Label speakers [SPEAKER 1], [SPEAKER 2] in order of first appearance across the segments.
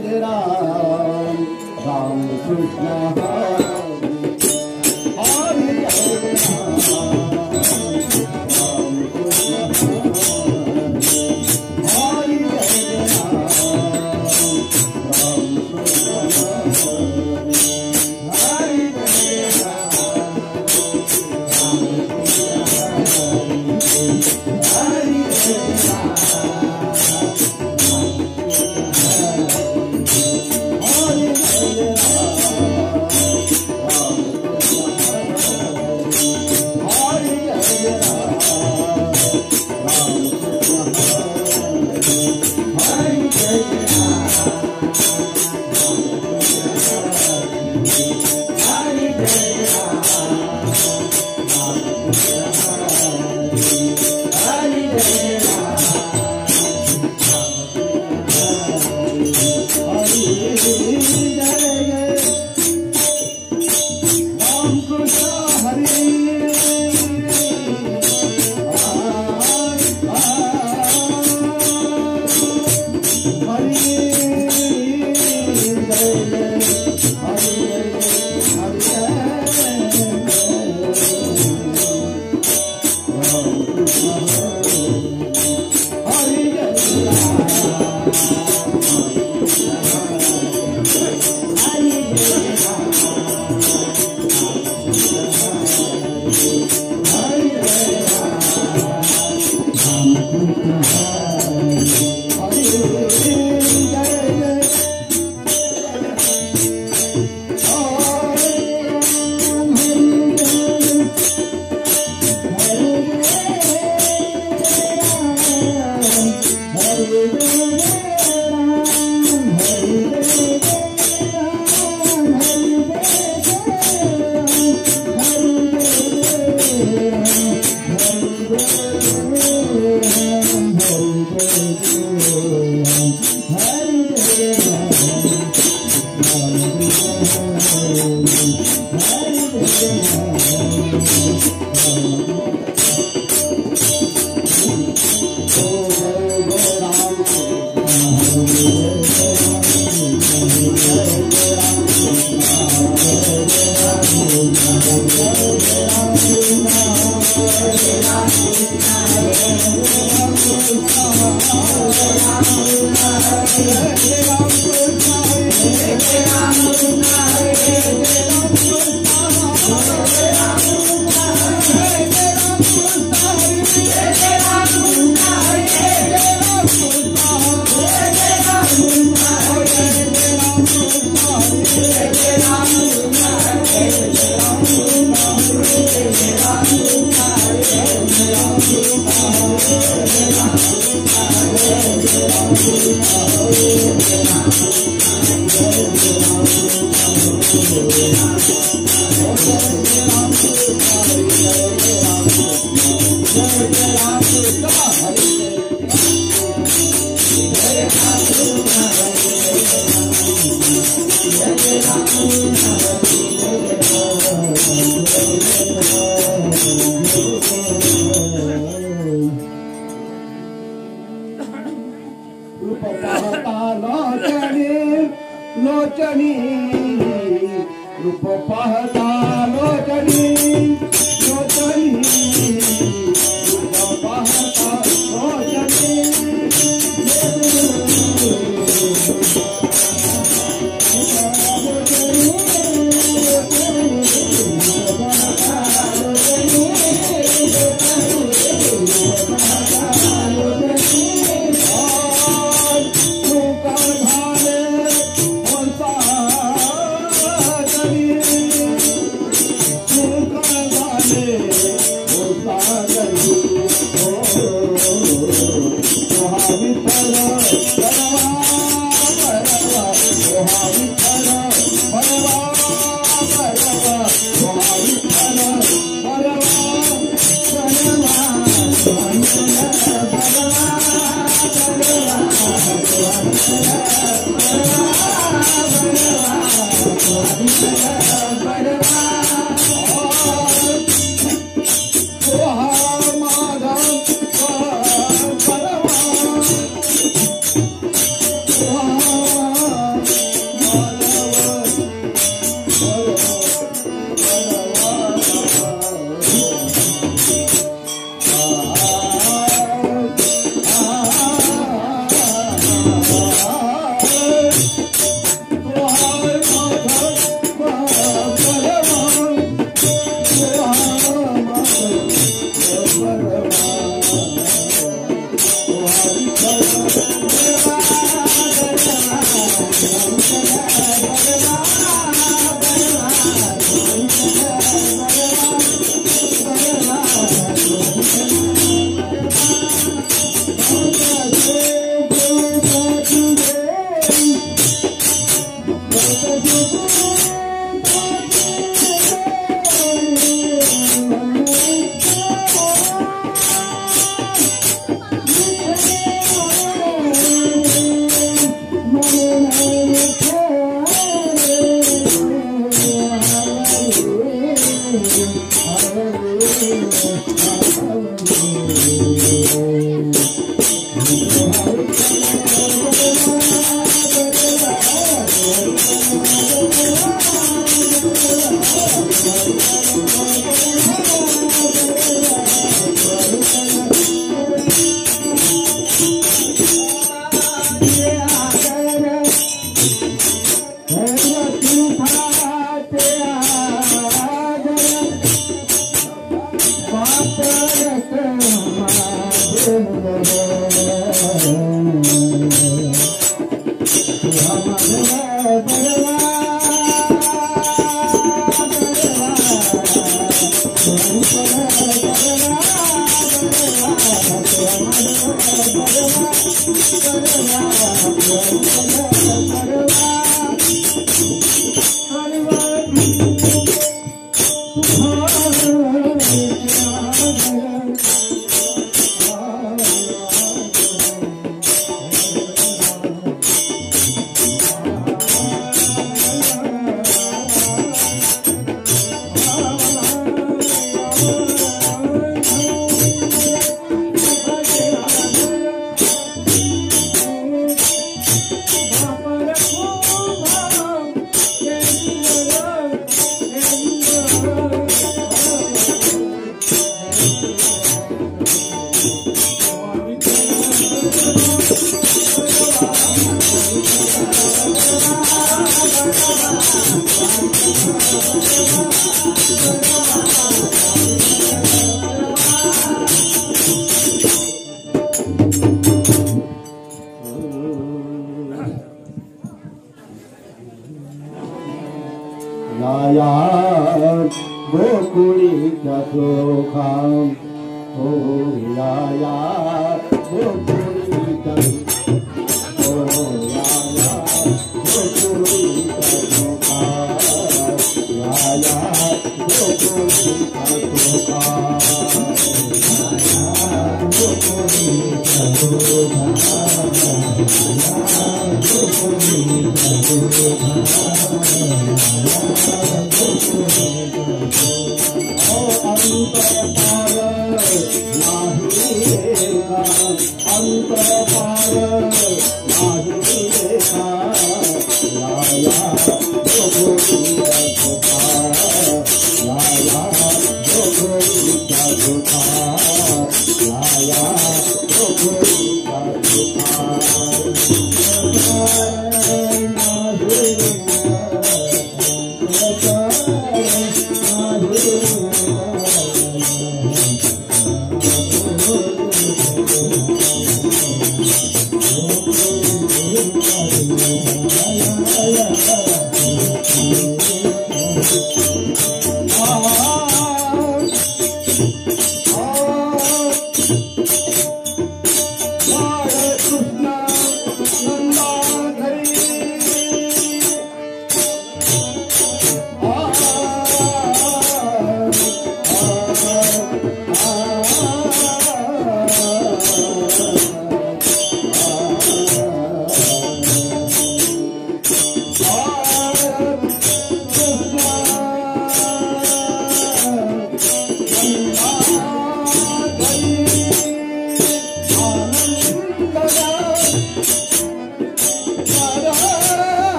[SPEAKER 1] जय राम राम कृष्ण हरे हरे राम कृष्ण हरे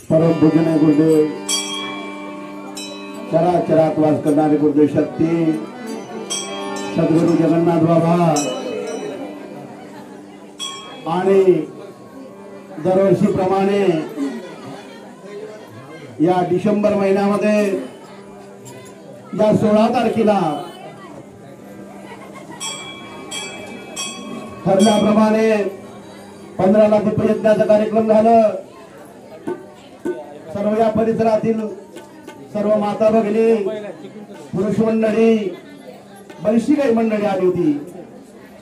[SPEAKER 1] परम पूजनीय गुरुदेव, चराचरात वास करणारे गुरुदेव शक्ती सद्गुरु जगन्नाथ बाबा आणि दरवर्षीप्रमाणे या डिसेंबर महिन्यामध्ये या 16 तारखेला ठरल्याप्रमाणे 15 लाख रुपये यज्ञाचा कार्यक्रम झालं। सर्व या परिसरातील सर्व माता भगिनी, पुरुष मंडळी, बरीचशी काही मंडळी आली होती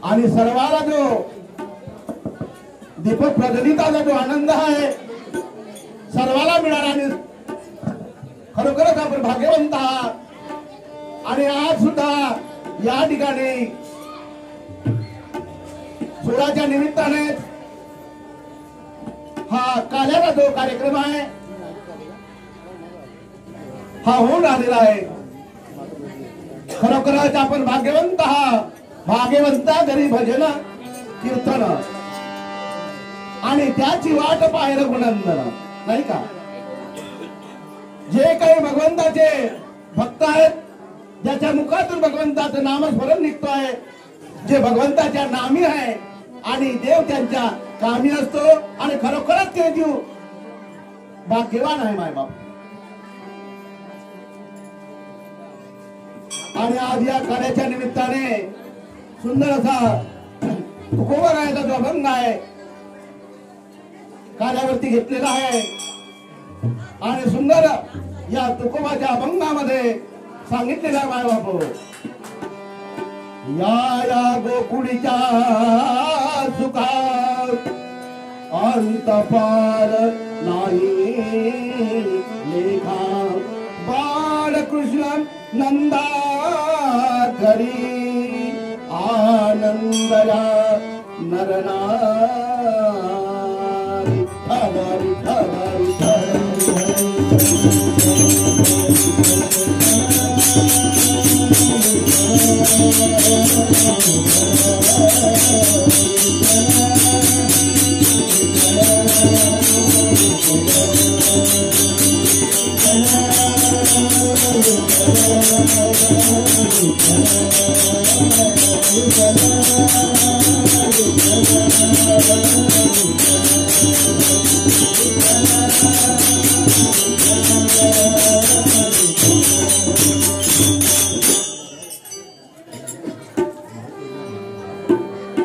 [SPEAKER 1] आणि सर्वाला जो दीपक प्रज्वलिताचा जो आनंद आहे सर्वाला मिळाला आणि खरोखरच आपण भाग्यवंत आहात। आणि आज सुद्धा या ठिकाणी सोहळ्याच्या निमित्ताने हा काल्याचा जो कार्यक्रम आहे हा होऊन आलेला आहे। खरोखरच आपण भाग्यवंत आहात। भाग्यवंता घरी भजन कीर्तन आणि त्याची वाट पाहिलं गुणंदन, नाही का? जे काही भगवंताचे भक्त आहेत, ज्याच्या मुखातून भगवंताचं नामस्मरण निघतो आहे, जे भगवंताच्या नामी आहे आणि देव त्यांच्या कामी असतो आणि खरोखरच ते जीव भाग्यवान आहे मायबाप। आणि आज या कार्याच्या निमित्ताने सुंदर असा तुकोबा गायचा जो अभंग आहे कार्यावरती घेतलेला आहे आणि सुंदर या तुकोबाच्या अभंगामध्ये सांगितलेला आहे मायबापू, या गोकुळीच्या सुखात अंत पार नाही लेखा, बाळकृष्ण नंदा घरी आनंदला नरनारी ठगरी ठगरी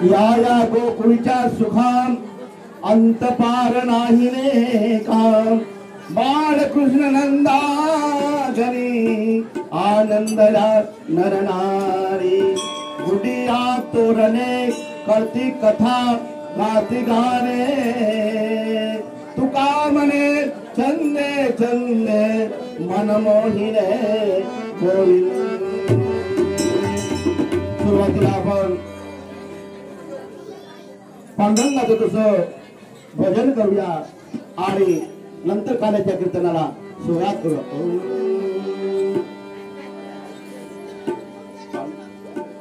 [SPEAKER 1] या गोकुळच्या सुखाम अंत पार नाही ने काम, बाळकृष्ण नंदा घरी आनंदला नरनारी, गुडिया तोरणे करती कथा गाती गाणे, तुका म्हणे चंदे चंदे मनमोहिने गोविंद। सुरुवातीला आपण पांडुरंगाचं तसं भजन करूया आणि नंतर काल्याच्या कीर्तनाला सुरुवात करूया।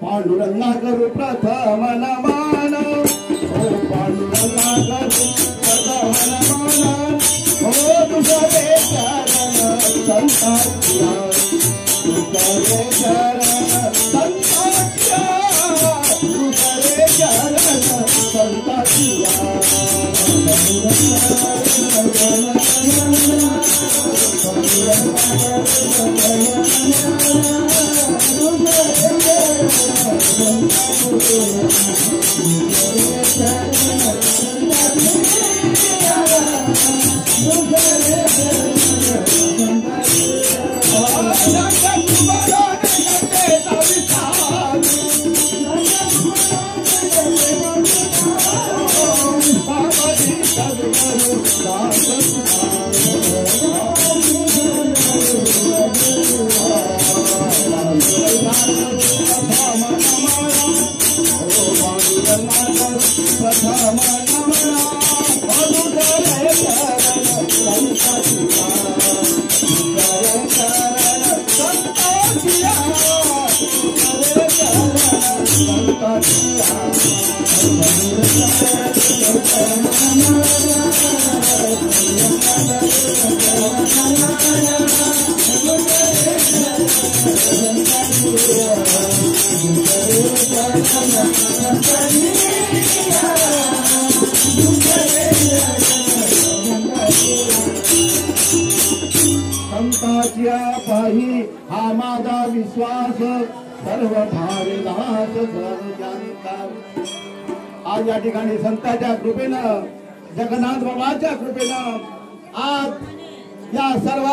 [SPEAKER 1] पांडुरंगा करू प्रथम नमन, ओ पांडुरंगा करू प्रथम नमन, ओ तुझे चरण संताच्या, तुझे चरण संताच्या, तुझे चरण संताच्या। संताच्या पाही हा माझा विश्वास सर्व भाविनाथ सर्वजनता। आज या ठिकाणी संतांच्या कृपेनं जगन्नाथ बाबाच्या कृपेनं आज या सर्व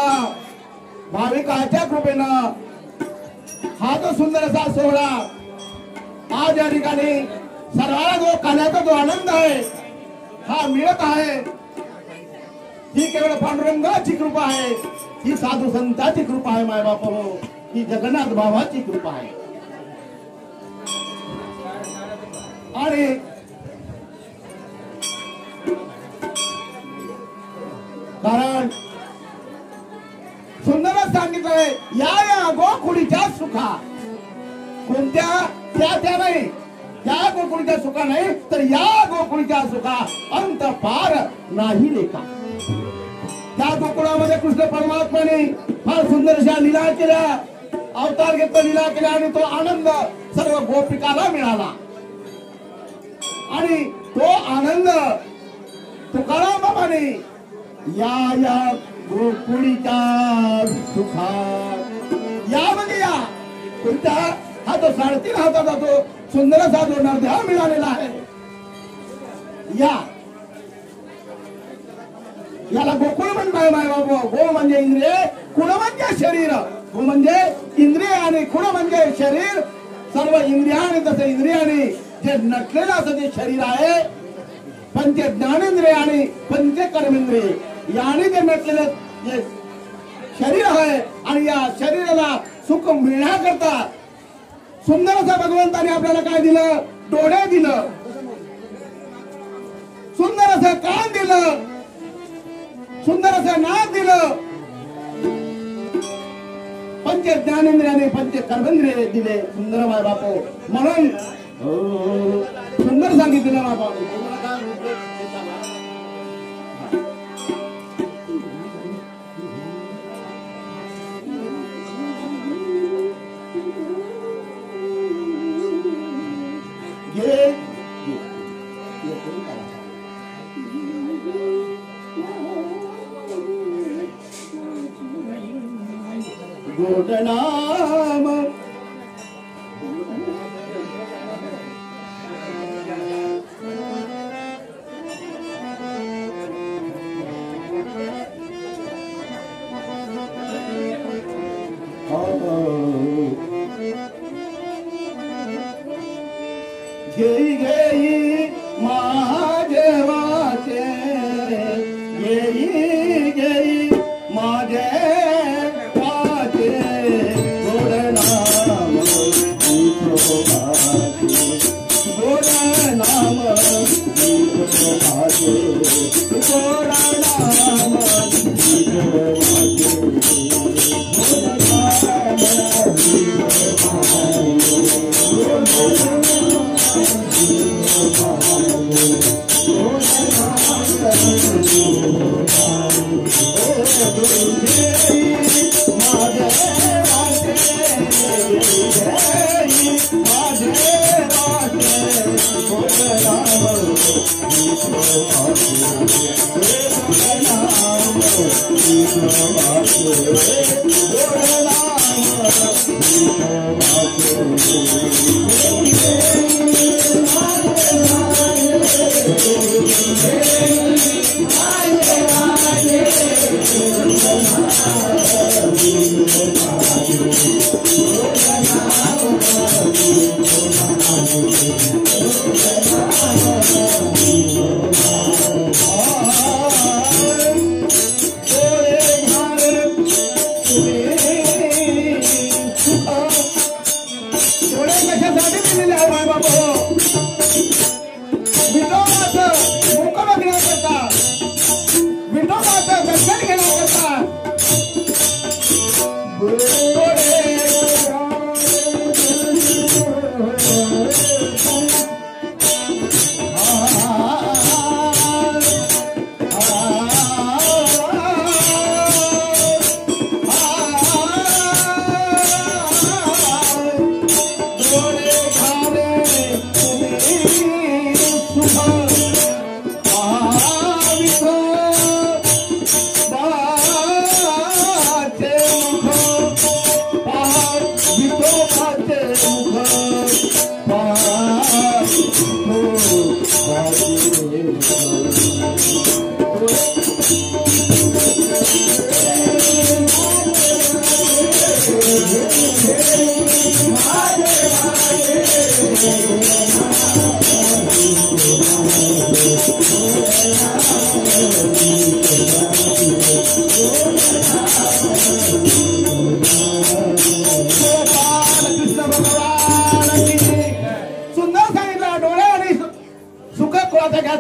[SPEAKER 1] भाविकाच्या कृपेनं हा जो सुंदर असा सोहळा आज या ठिकाणी सर्वांना जो काल्याचा जो आनंद आहे हा मिळत आहे ही केवळ पांडुरंगाची कृपा आहे, ही साधू संतांची कृपा आहे माय बाप हो, ही जगन्नाथ बाबाची कृपा आहे। आणि कारण सुंदरच सांगितलंय या गोकुळीच्या सुखा कोणत्या त्या नाही, या गोकुळीच्या सुखा नाही तर या गोकुळीच्या सुखा अंत पार नाही लेखा। त्या गोकुळामध्ये कृष्ण परमात्म्याने फार सुंदर अशा लीला केल्या, अवतार घेतला, लीला केल्या आणि तो आनंद सर्व गोपिकाला मिळाला। आणि तो आनंद तुकाराम बाबाने या गोकुळीच्या सुखा यामध्ये या कोणत्या हा तो 3.5 हाताचा तो सुंदर असा जो नरदेह मिळालेला आहे याला गोकुळ म्हणताय माय बाबा। गो म्हणजे इंद्रिय, कुळ म्हणजे शरीर। गो म्हणजे इंद्रिय आणि कुळ म्हणजे शरीर। सर्व इंद्रियाने तसे इंद्रियाने जे नटलेलं असं जे शरीर आहे, पंच ज्ञानेंद्रिय आणि पंच कर्मेंद्रिय याने जे नटलेलं जे शरीर आहे आणि या शरीराला सुख मिळण्याकरता सुंदर असं भगवंताने आपल्याला काय दिलं? डोळे दिलं, सुंदर असं कान दिलं, सुंदर असं नाक दिलं, पंच ज्ञानेंद्रियाने पंच कर्मेंद्रिय दिले सुंदर माय बापो। म्हणून सुंदर सांगितलं माय बापू। गोड नाम घेई घेई माझे वाचे, घेई घेई माझे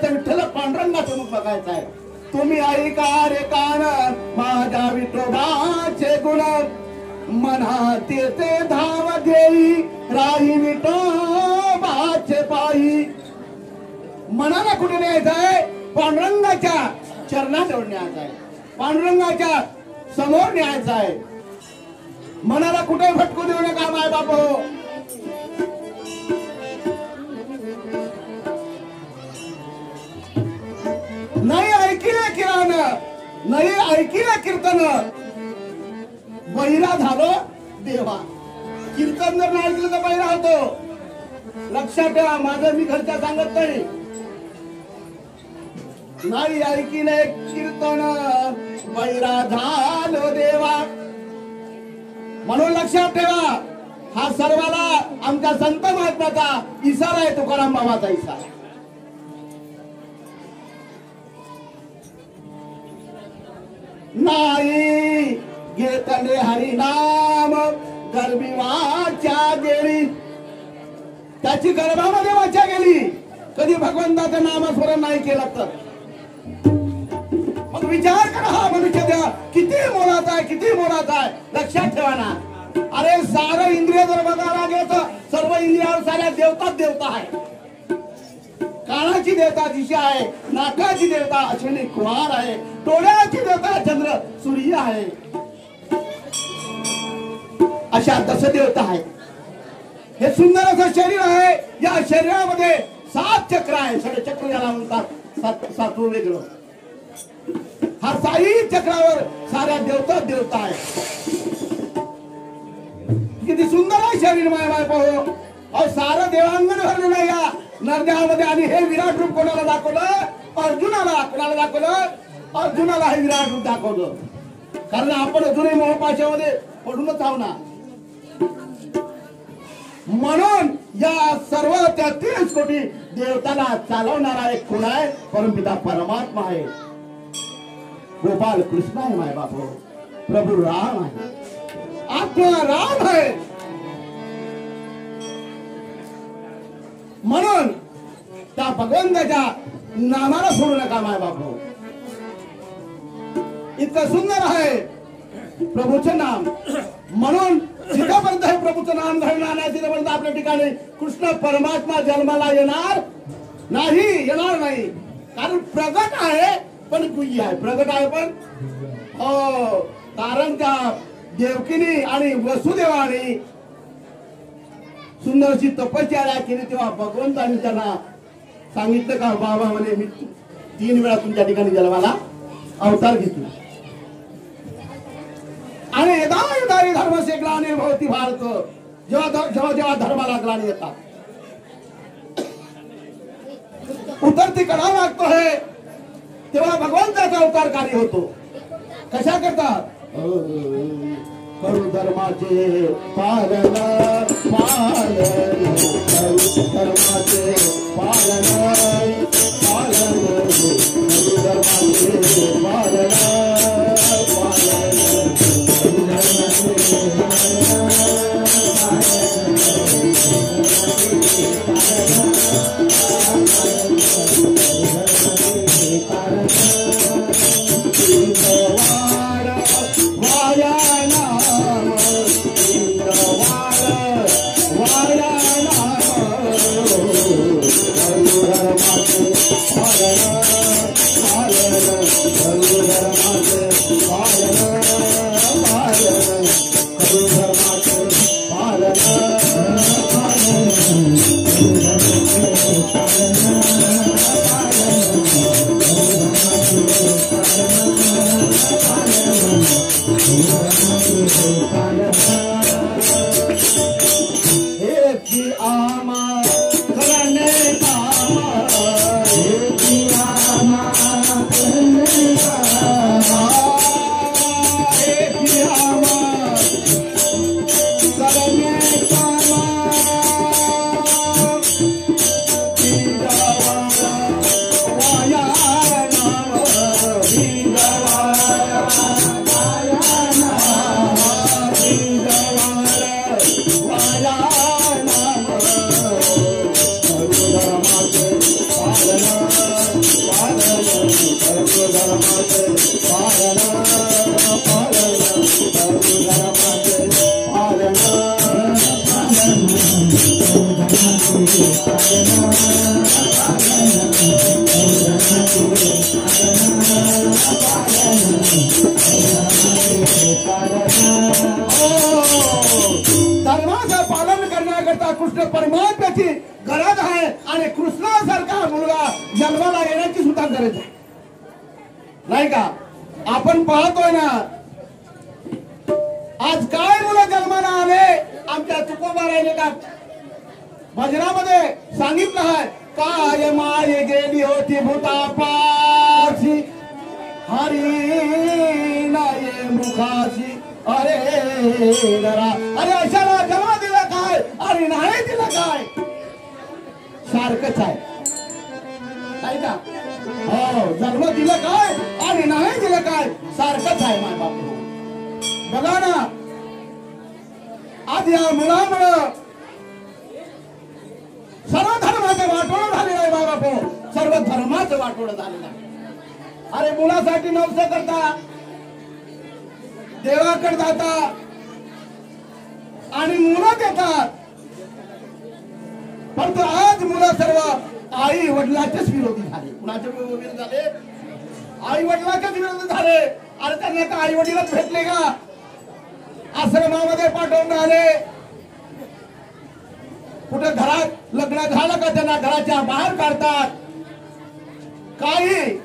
[SPEAKER 1] विठ्ठल पांडुरंगाचं मुख बघायचं आहे. तुम्ही ऐका रे कान माझ्या विठोबाचे गुण मनात ते धाव घेई राही विठोबाचे पायी. मनाला कुठे न्यायचंय? पांडुरंगाच्या चरणाजवळ न्यायचंय, पांडुरंगाच्या समोर न्यायचंय. मनाला कुठे भटकू देऊ नका माय बापो. नाही ऐकिले किराण, नाही ऐकिले कीर्तन, बहिरा झालो देवा. कीर्तन जर नाही ऐकलं तर बहिरा होतो. लक्षात ठेवा, माझं मी घरच्या सांगत नाही. नाही ऐकिले कीर्तन बहिरा झालो देवा. म्हणून लक्षात ठेवा, हा सर्वाला आमच्या संत महात्म्याचा इशारा आहे, तुकाराम बाबाचा इशारा. नाही घेतले हरिनाम गर्भिवाच्या गेली. त्याची गर्भामध्ये वाचा गेली. कधी भगवंताचं नामस्मरण नाही केलं तर मग विचार करा, हा मनुष्य देह किती मोलाचा आहे, किती मोलाचा आहे. लक्षात ठेवा ना. अरे सारं इंद्रिय जर बघायला गेलं तर सर्व इंद्रियावर साऱ्या देवताच देवता आहे. कानाची देवता दिशा आहे, नाकाची देवता अश्विनी कुमार आहे, डोळ्याची देवता चंद्र सूर्य आहे. अशा 10 देवता आहे. हे सुंदर असं शरीर आहे. या शरीरामध्ये 7 चक्र आहे. षडचक्र याला म्हणतात. 7 वेगळं. हा 6 चक्रावर साऱ्या देवता आहे. किती सुंदर आहे शरीर माय बाय पाहू. अहो सारं देवांगण भरलेलं आहे या नरदेहामध्ये. आणि हे विराट रूप कोणाला दाखवलं? अर्जुनाला. कोणाला दाखवलं? अर्जुनाला हे विराट रूप दाखवलं. कारण आपण अजूनही मोहपाशामध्ये पडूनच आहो ना. म्हणून या सर्व 33 कोटी देवताला चालवणारा एक कोण आहे? परमपिता परमात्मा आहे. गोपाल कृष्ण आहे माय बापू. प्रभू राम आहे. आत्मा राम आहे. म्हणून त्या भगवंताच्या नामाला सोडू नका माय बापू. इतकं सुंदर आहे प्रभूचं नाम. म्हणून जिथपर्यंत हे प्रभूचं नाम घडणार नाही तिथपर्यंत आपल्या ठिकाणी कृष्ण परमात्मा जन्माला येणार नाही. कारण प्रगट आहे पण गुह्य आहे. प्रगट आहे पण हो. कारण त्या देवकीनी आणि वसुदेवाने सुंदरशी तपश्चर्या केली तेव्हा भगवंतांनी त्यांना सांगितलं का बाबा म्हणे मी 3 वेळा तुमच्या ठिकाणी जन्माला अवतार घेतला. आणि यदा धर्मस्य ग्लानिर्भवति भारत. जेव्हा धर्माला ग्लानी येतात उतरती कडावा लागतो है तेव्हा भगवंताचा अवतार कार्य होतो. कशा करतात? करू धर्माचे पालन धर्माचे पालन पालन हिंदू धर्माचे पालन पालन हिंदू धर्माचे धर्माचं पालन करण्याकरता कृष्ण परमात्म्याची गरज आहे आणि कृष्णासारखा मुलगा जन्माला येण्याची सुद्धा गरज आहे, नाही का? आपण पाहतोय ना आज काय मुलं जन्माला आले, आमच्या तुकोबा राहिले का भजनामध्ये सांगितलं आहे, काय माये गेली होती भूतापाशी हरी नाये मुखाशी अरे जरा अरे अशाला जन्म दिला काय आणि नाही दिला काय सारखंच आहे, नाही का? हो, जन्म दिलं काय आणि नाही दिलं काय सारखंच आहे माय बाप. बघा ना आज या मुलामुळं सर्व धर्माचं वाटोळं झालेलं आहे माय बाप, सर्व धर्माचं वाटोळं झालेलं आहे. अरे मुलासाठी नवस करता, देवाकडे जाता आणि मुलं देतात, परंतु आज मुलं सर्व आई वडिलांचेच विरोधी झाले. कुणाचे विरोधी झाले? आई वडिलांचेच विरोधी झाले. अरे त्यांना का आई वडीलच भेटले का? आश्रमामध्ये पाठवून आले, कुठे घरात लग्न झालं का त्यांना घराच्या बाहेर काढतात. काही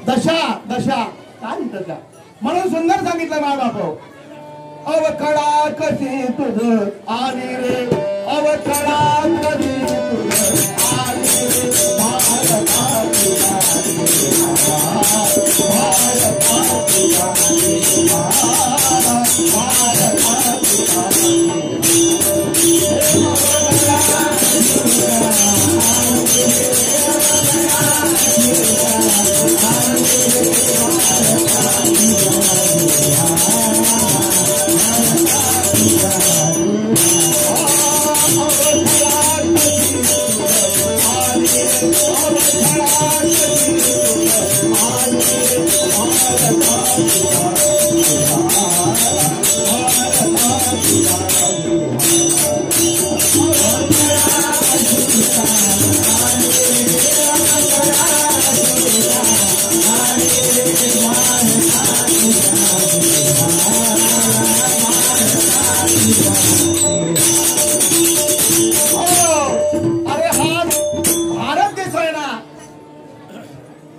[SPEAKER 1] दशा दशा काय दशा म्हणून सुंदर सांगितलं माय बाप. अवखडा कशी तुझ आली रे, अवखडा कशी तुझ आली रे, भारताची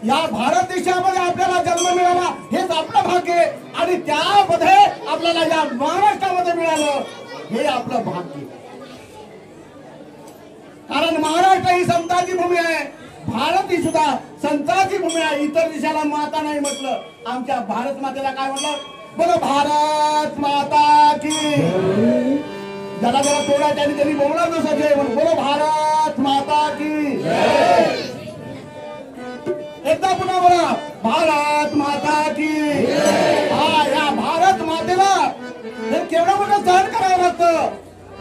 [SPEAKER 1] या भारत देशामध्ये आपल्याला जन्म मिळाला हेच आपलं भाग्य आणि त्यामध्ये आपल्याला या महाराष्ट्रामध्ये मिळालं हे आपलं भाग्य. कारण महाराष्ट्र ही संतांची भूमी आहे, भारत ही सुद्धा संतांची भूमी आहे. इतर देशाला माता नाही म्हटलं, आमच्या भारत मातेला काय म्हटलं? बोलो भारत माता की. जरा जरा थोडा त्यांनी बोलणार नसायचे, बोलो भारत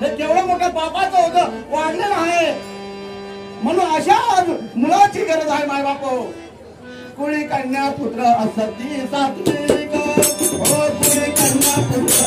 [SPEAKER 1] हे केवढं मोठं पापाचं होतं वाढलेलं आहे. म्हणून अशा आज मुलाची गरज आहे माय बाप. कुळी कन्या पुत्र असती सात्विक, हो कुळी कन्या पुत्र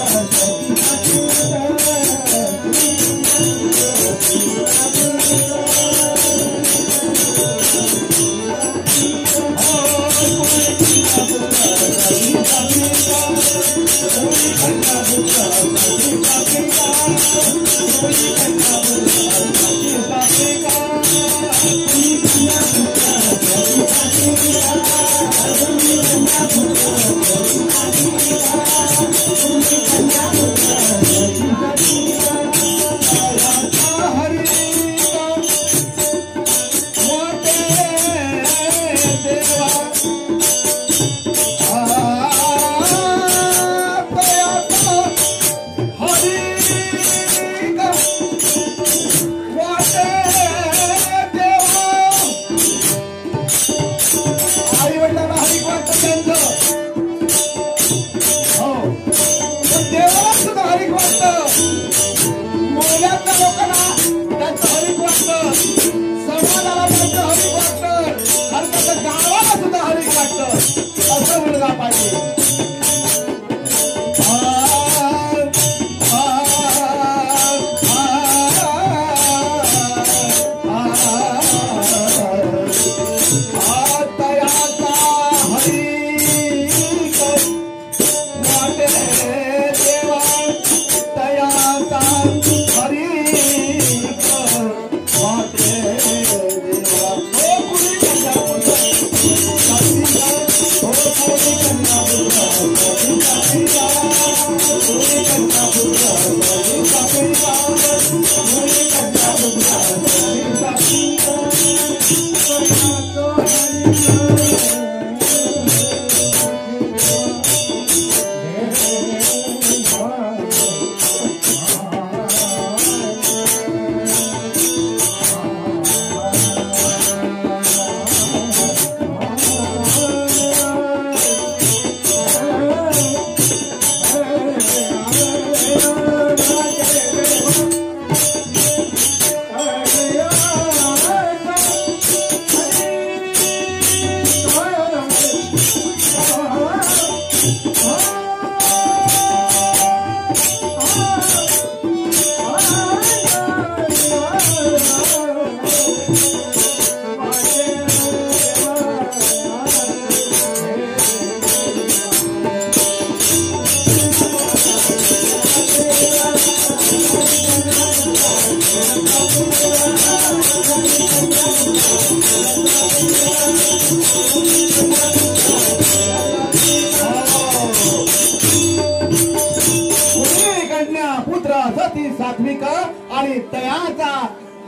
[SPEAKER 1] असती सात्विक आणि तयाचा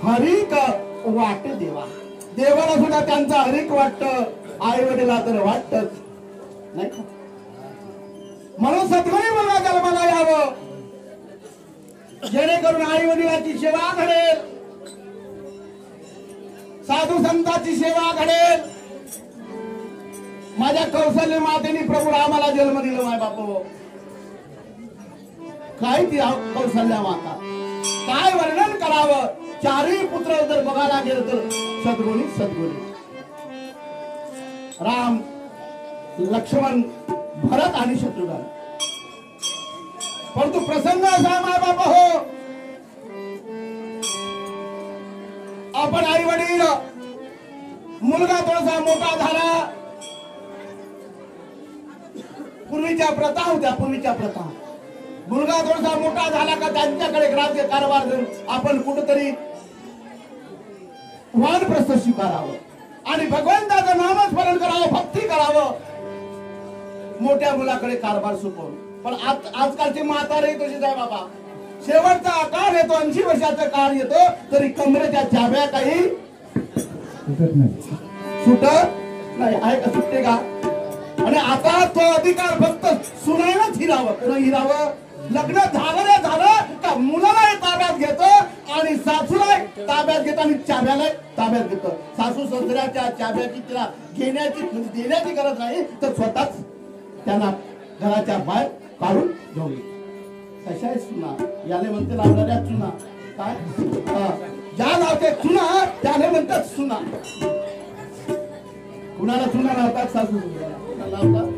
[SPEAKER 1] हरिक वाट देवा. देवाला सुद्धा त्यांचा हरिक वाटत, आई वडिला तर वाटतच नाही. म्हणून सद्गुणी मुलगा जन्माला यावं, जेणेकरून आई वडिलाची सेवा घडेल, साधू संतांची सेवा घडेल. माझ्या कौशल्य मातेने प्रभू रामाला जन्म दिला. माय बापू काय ती कौशल्या माता, काय वर्णन करावं. चारही पुत्र जर बघायला गेलं तर सद्गुणी सद्गुणी, राम, लक्ष्मण, भरत आणि शत्रुघ्न. परंतु प्रसंग असा माय बाप हो, आपण आई वडील, मुलगा थोडासा मोठा झाला. पूर्वीच्या प्रथा होत्या, पूर्वीच्या प्रथा. मुलगा थोडासा मोठा झाला का त्यांच्याकडे राज्य कारभार देऊन आपण कुठेतरी वानप्रस्थ स्वीकारावं आणि भगवंताचं नामस्मरण करावं, भक्ती करावं, मोठ्या मुलाकडे कारभार सोपवून. पण आजकालची म्हातारे तशीच आहे बाबा. शेवटचा काळ येतो, 80 वर्षाचा काळ येतो, तरी कमरेच्या चाब्या काही सुटत नाही. आहे का? सुटते का? आणि आता तो अधिकार फक्त सुनायलाच हिरावं. कोण हिरावं? लग्न झालं का मुलाला ताब्यात घेतो आणि सासूला ताब्यात घेतो आणि चाब्याला ताब्यात घेतो. सासू संसाराच्या चाब्याची तिला घेण्याची देण्याची गरज नाही, तर स्वतःच त्यांना घराच्या बाहेर काढून घेऊन. कशा आहे चुना याले म्हणते लावणाऱ्या चुना काय ज्या लावते चुना त्याने म्हणतात चुना कुणाला चुना लावतात सासू लावतात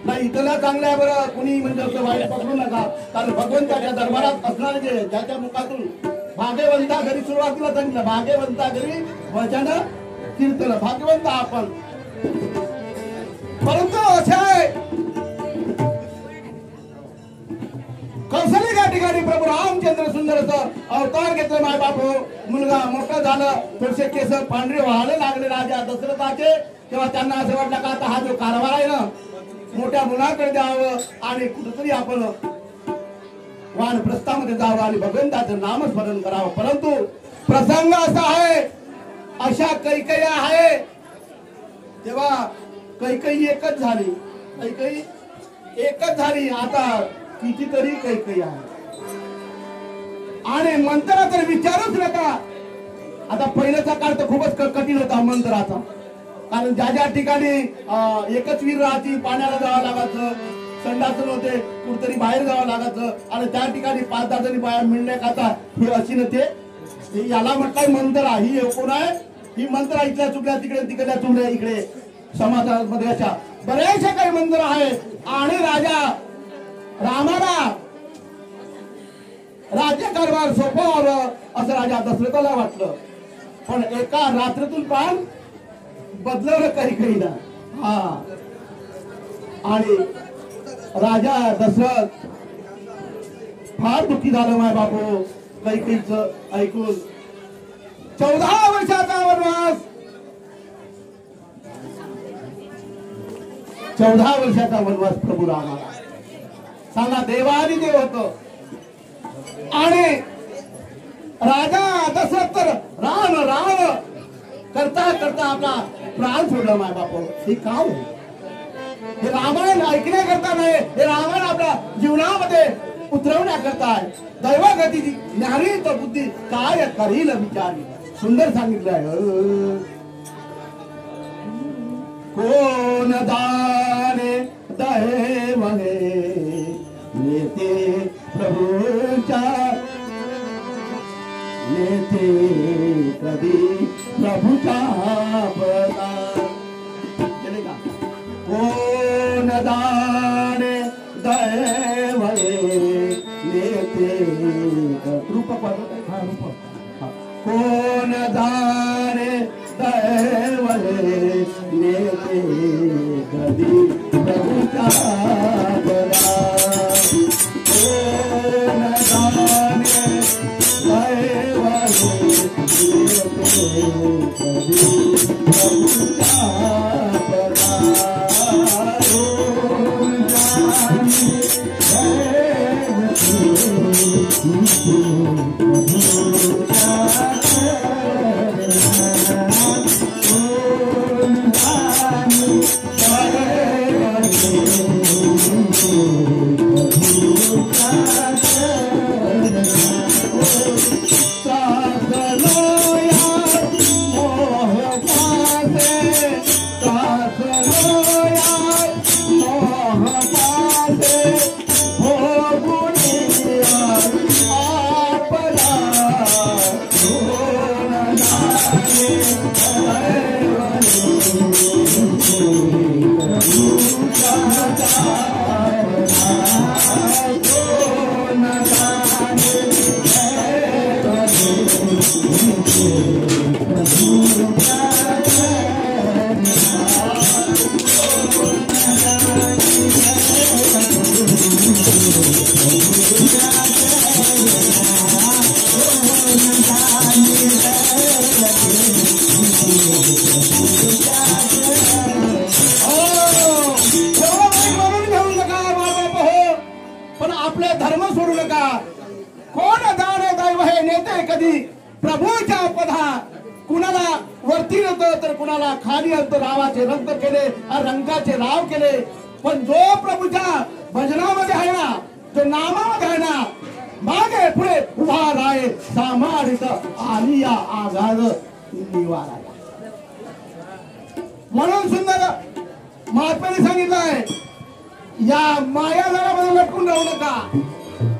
[SPEAKER 1] नाही इथला चांगलं आहे बरं कुणी म्हणजे असं वाईट पकडू नका कारण भगवंताच्या दरबारात असणारे जे ज्याच्या मुखातून भाग्यवंता घरी सुरुवातीला सांगितलं भाग्यवंता घरी वचन कीर्तन भाग्यवंत आपण परंतु असे आहे कौशल्य या ठिकाणी प्रभू रामचंद्र सुंदरचं अवतार घेतलं माय बापू मुलगा मोठा झालं थोडेसे केस पांढरे व्हायला लागले राजा दशरथाचे तेव्हा त्यांना असं वाटलं का आता हा जो कारभार आहे ना मोठ्या मुलाकडे द्यावं आणि कुठेतरी आपण वानप्रस्थामध्ये जावं आणि भगवंताचं नामस्मरण करावं परंतु प्रसंग असा आहे अशा कैकेयी आहे तेव्हा कैकेयी एकच झाली कैकेयी एकच झाली आता कितीतरी कैकेयी आहे आणि मंत्रा तर विचारूच नका आता पहिल्याचा काळ तर खूपच कठीण होता मंत्राचा कारण ज्या ज्या ठिकाणी एकच वीर राहायची पाण्याला जावं लागायचं संडास नव्हते कुठतरी बाहेर जावं लागायचं आणि त्या ठिकाणी 5-10 जणी बाहेर मिळणे खाता हे अशी नव्हते याला म्हटलंय मंत्रा ही कोण आहे ही मंत्रा इथल्या चुकल्या तिकडे तिकडल्या चुकल्या इकडे समाजामध्ये अशा बऱ्याचशा काही मंत्र आहे आणि राजा रामाला राज्यकारभार सोपवावं असं राजा दशरथाला वाटलं पण एका रात्रीतून पान बदलवलं काही ना हा आणि राजा दशरथ फार दुःखी झालं माय बापू कैकेयीच ऐकून 14 वर्षाचा वनवास 14 वर्षाचा वनवास प्रभू रामाला सांगा देवानी देव होत आणि राजा दशरथ तर राम राम करता करता आपला प्राण सोडला माय बाप हे काय हे रामायण ऐकण्याकरता नाही हे रामायण आपल्या जीवनामध्ये उतरवण्याकरता आहे दैवगती ज्ञानी तर बुद्धी काय करील विचारी सुंदर सांगितलं आहे कोण दाने दैव नेते प्रभूच्या नेते कधी प्रभूचा पदा केले का कोण दाने दैव नेते रूप कोण दाने दैव नेते कधी प्रभूचा पदा कोण दाने दैव प्रभूच्या पदा कुणाला वरती होतं तर कुणाला खाली होतं रावाचे रंग केले रंगाचे राव केले पण जो प्रभूच्या भजनामध्ये आहे ना जो नामामध्ये आहे ना मागे पुढे उभा राहे सामारित आलिया आगार निवारा म्हणून सुंदर महात्म्याने सांगितलं आहे या मायाजाळामध्ये लटकून राहू नका.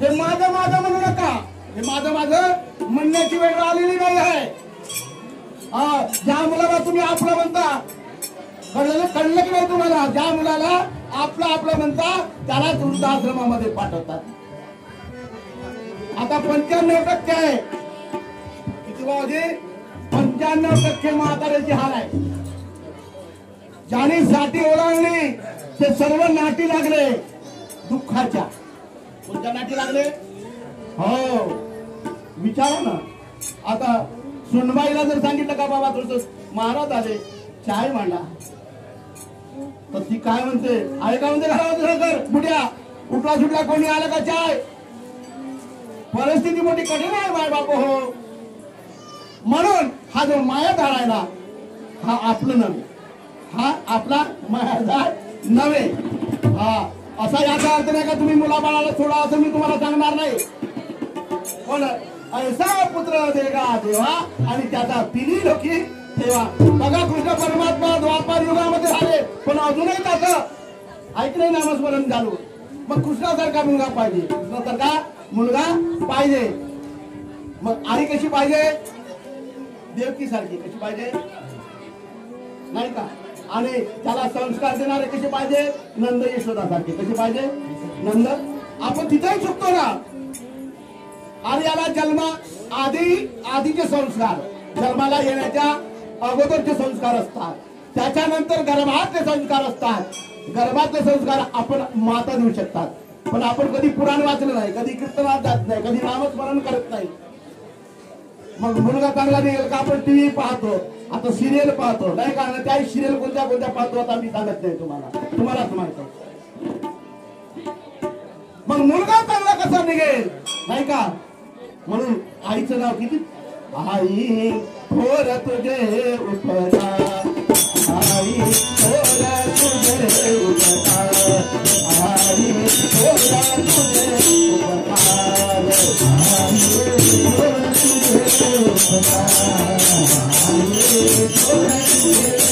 [SPEAKER 1] हे माझं माझं म्हणू नका. हे माझं माझं म्हणण्याची वेळ आलेली नाही आहे. ज्या मुलाला तुम्ही आपलं म्हणता, कळलं की नाही तुम्हाला? ज्या मुलाला आपलं आपलं म्हणता त्यालाच वृद्धाश्रमामध्ये पाठवतात. आता 95% आहे. किती भाऊजी? 95% म्हाताऱ्याची हाल आहे. ज्याने साठी ओलांडली ते सर्व नाटी लागले दुःखाच्या. कोणत्या नाटी लागले? हो, विचारा ना. आता सुनबाईला जर सांगितलं का बाबा थोडस महाराज आले, चाय मांडा, तर ती काय म्हणते? आहे का म्हणते घरामध्ये बुड्या उठला सुटला कोणी आलं का चाय? परिस्थिती मोठी कठीण आहे बाय बाप हो. म्हणून हा जो माया धारायला हा आपलं नव्हे, हा आपला मायाजाळ नव्हे. असा याचा अर्थ नाही का तुम्ही मुलाबाळाला सोडा असं मी तुम्हाला सांगणार नाही. पण ऐसा पुत्र देगा देवा आणि त्याचा तिन्ही लोकी ठेवा. बघा कृष्ण परमात्मा द्वापार युगामध्ये झाले पण अजूनही त्याचं ऐकलंय नामस्मरण झालो. मग कृष्णासारखा मुलगा पाहिजे, कृष्णासारखा मुलगा पाहिजे. मग आई कशी पाहिजे? देवकी सारखी कशी पाहिजे? नाही का? आणि त्याला संस्कार देणारे कसे पाहिजे? नंद यशोदासारखे कसे पाहिजे? नंद. आपण तिथेही चुकतो ना. आर्याला जन्मा आधीचे संस्कार, जन्माला येण्याच्या अगोदरचे संस्कार असतात, त्याच्यानंतर गर्भातले संस्कार असतात. गर्भातले संस्कार आपण माता देऊ शकतात. पण आपण कधी पुराण वाचलं नाही, कधी कीर्तनात जात नाही, कधी नामस्मरण करत नाही. मग मुलगा चांगला निघेल का आपण टीव्ही पाहतो, आता सिरियल पाहतो नाही का? त्याही सिरियल कोणत्या कोणत्या पाहतो आता मी सांगत नाही तुम्हाला, तुम्हालाच माहित आहे. मग मुलगा चांगला कसा निघेल नाही का? म्हणून आईचं नाव किती? आई थोर तुझे उपकार, आई थोर तुझे उपकार, आई थोर तुझे उपकार, आई थोर तुझे उपकार, आई थोर तुझे उपकार, आई थोर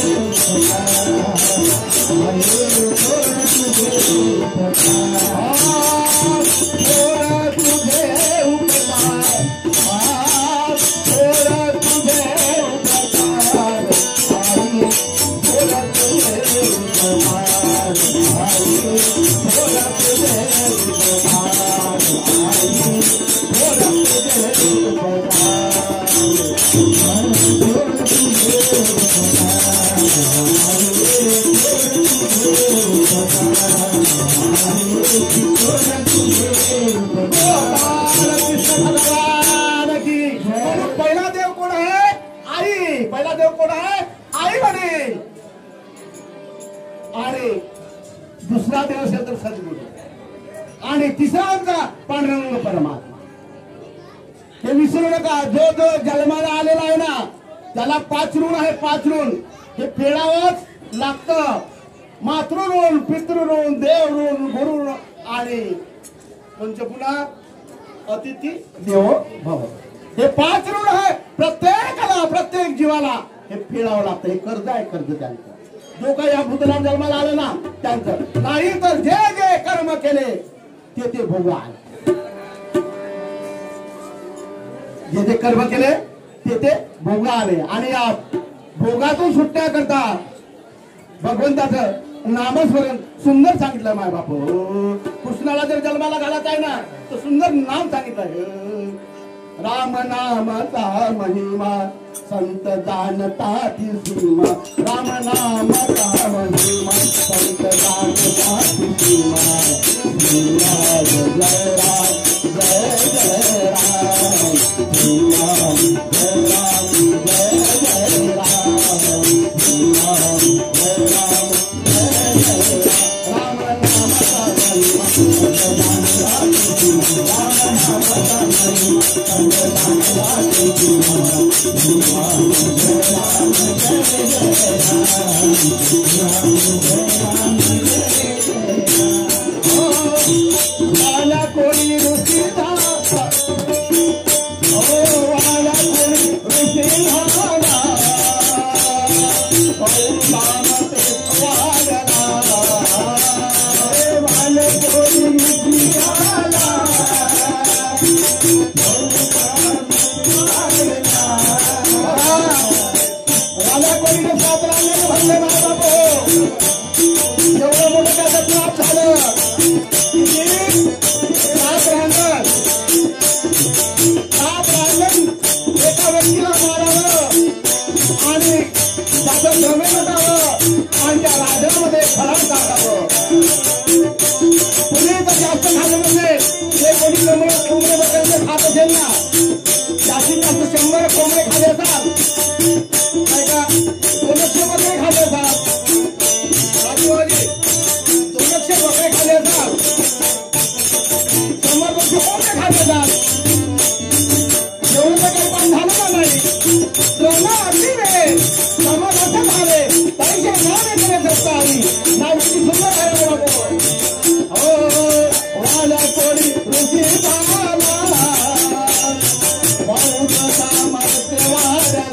[SPEAKER 1] तुझे उपकार, थोर तुझे उपकार, पहिला देव कोण आहे? आई. पहिला देव कोण आहे? आई म्हणे. आणि दुसरा देव असेल तर सद्गुरू आणि तिसरा आमचा पांडुरंग परमात्मा. हे विसरू नका. जो जो जन्माला आलेला आहे ना त्याला 5 ऋण आहे. 5 ऋण हे फेडावंच लागतं. मातृऋण, पितृऋण, देव ऋण, गुरु ऋण आणि पंचपुन्हा अतिथी देवो भव. हे 5 ऋण आहे. प्रत्येकाला, प्रत्येक जीवाला हे फेडावं लागतं. हे कर्ज आहे, कर्ज त्यांचं. जो काही या भूतलात जन्माला आलं ना त्यांचं. नाही तर जे जे कर्म केले ते ते भोगा आले. जे जे कर्म केले ते ते भोगा आले. आणि या भोगातून सुटण्याकरता भगवंताचं नामस्मरण सुंदर सांगितलं माय बाप. कृष्णाला जर जन्माला घालायचं आहे ना तर सुंदर नाम सांगितलं. राम नामचा महिमा संत जानता ती सीमा. राम नामचा महिमा संत जानता ती सीमा. जय राम जय जय राम, जय राम जय जय राम, राम जय राम जय जय राम. राम नामचा महिमा संत जानता ती सीमा. राम नामचा महिमा संत जानता ती सीमा. वाला कोणी ऋषी झाला, वाला कोणी ऋषी झाला, वाला 100 कोंबडे खाले असतात नाही का, 200 बकरे खाले असतात, राजूबाजी 200 बकरे खाले असतात, 100 कोंबडे खाले असतात, एवढं तर काही पण झालं का नाही. सोना अगदी रे समज असं झाले पैसे नाव येत असतात नावाची सुंदर करायला नको. हो वाला कोणी ऋषी झाला बहुत सामर्थ्य वाढला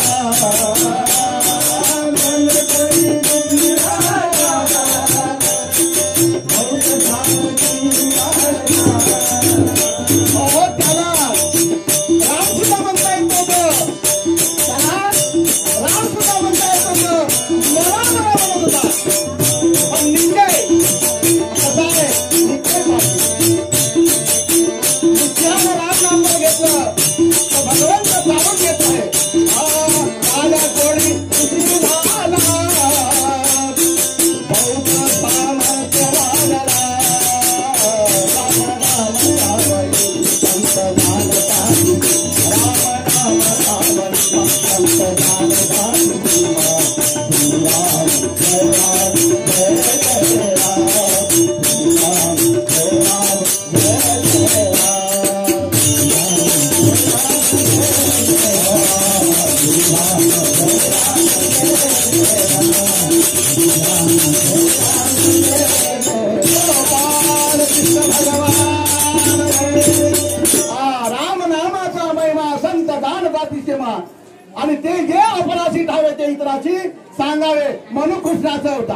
[SPEAKER 1] आणि ते जे अपराशी ठावे ते इतराची सांगावे म्हणून कृष्णाचा होता.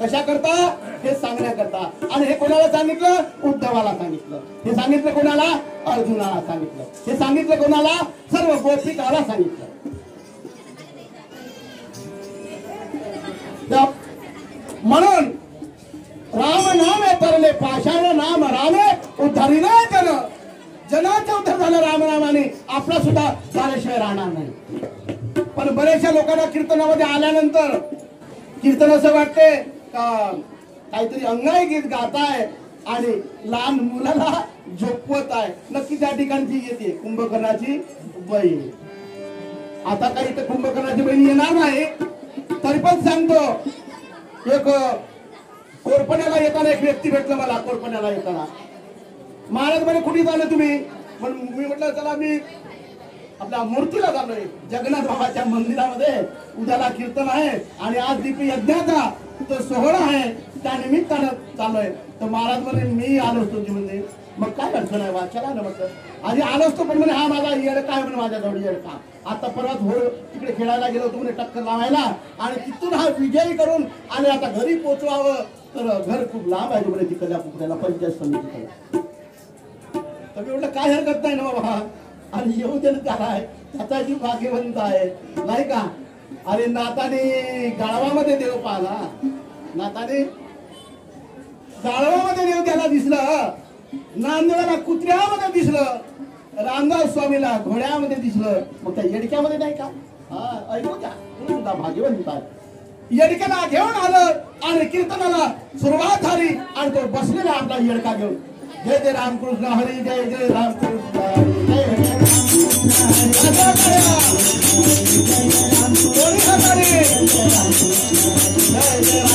[SPEAKER 1] कशा करता हे सांगण्याकरता. आणि हे कोणाला सांगितलं, उद्धवाला सांगितलं. हे सांगितलं कोणाला, अर्जुनाला सांगितलं. हे सांगितलं कोणाला, सर्व गोपिकाला सांगितलं. म्हणून राम नामे तरले पाषाण नाम रामे उद्धारीने जन. जनाचं उद्धार झालं रामनामाने, आपला सुद्धा झाल्याशिवाय राहणार नाही. पण बऱ्याचशा लोकांना कीर्तनामध्ये आल्यानंतर कीर्तन असं वाटते का काहीतरी अंगाई गीत गाताय आणि लहान मुलाला झोपवत आहे. नक्की त्या ठिकाणची येते कुंभकर्णाची बहीण. आता काही तर कुंभकर्णाची बहीण येणार नाही, तरी पण सांगतो. एक कोरपण्याला येताना एक व्यक्ती भेटला मला. कोरपण्याला येताना महाराज म्हणे कुठे झाले तुम्ही. पण मी म्हटलं चला मी आपल्या मूर्तीला चाललोय, जगन्नाथ बाबाच्या मंदिरामध्ये. उद्याला कीर्तन आहे आणि आज दीपी यज्ञाचा तो सोहळा आहे, त्या निमित्तानं चाललोय. तर महाराज म्हणे मी आलो असतो जी म्हणजे. मग काय अडचण आहे, चला ना म्हटलं. आधी आलो असतो, पण म्हणे हा माझा येडका आहे म्हणे, माझ्याजवळ येडका. आता परत हो तिकडे खेळायला गेलो होतो म्हणे टक्कर लावायला, आणि तिथून हा विजयी करून आले. आता घरी पोचवावं तर घर खूप लांब आहे म्हणे, तिकडल्या कुकड्याला पंचायत समितीकडे. तर मी म्हटलं काय हरकत नाही ना बाबा, आणि येऊ दे त्याला, त्याचा जीव भाग्यवंत आहे नाही का. अरे नाताने गाळवामध्ये देव पाहिला, नाताने गाळवामध्ये देव त्याला दिसलं, नांदेवाला कुत्र्यामध्ये दिसलं, रामदास स्वामीला घोड्यामध्ये दिसलं, मग त्या येडक्यामध्ये नाही का. हा ऐकू द्या, सुद्धा भाग्यवंत आहे. येडक्याला घेऊन आलं आणि कीर्तनाला सुरुवात झाली आणि तो बसलेला आपला येडका घेऊन. जय जय रामकृष्ण हरी, जय जय रामकृष्ण हरी, जय जय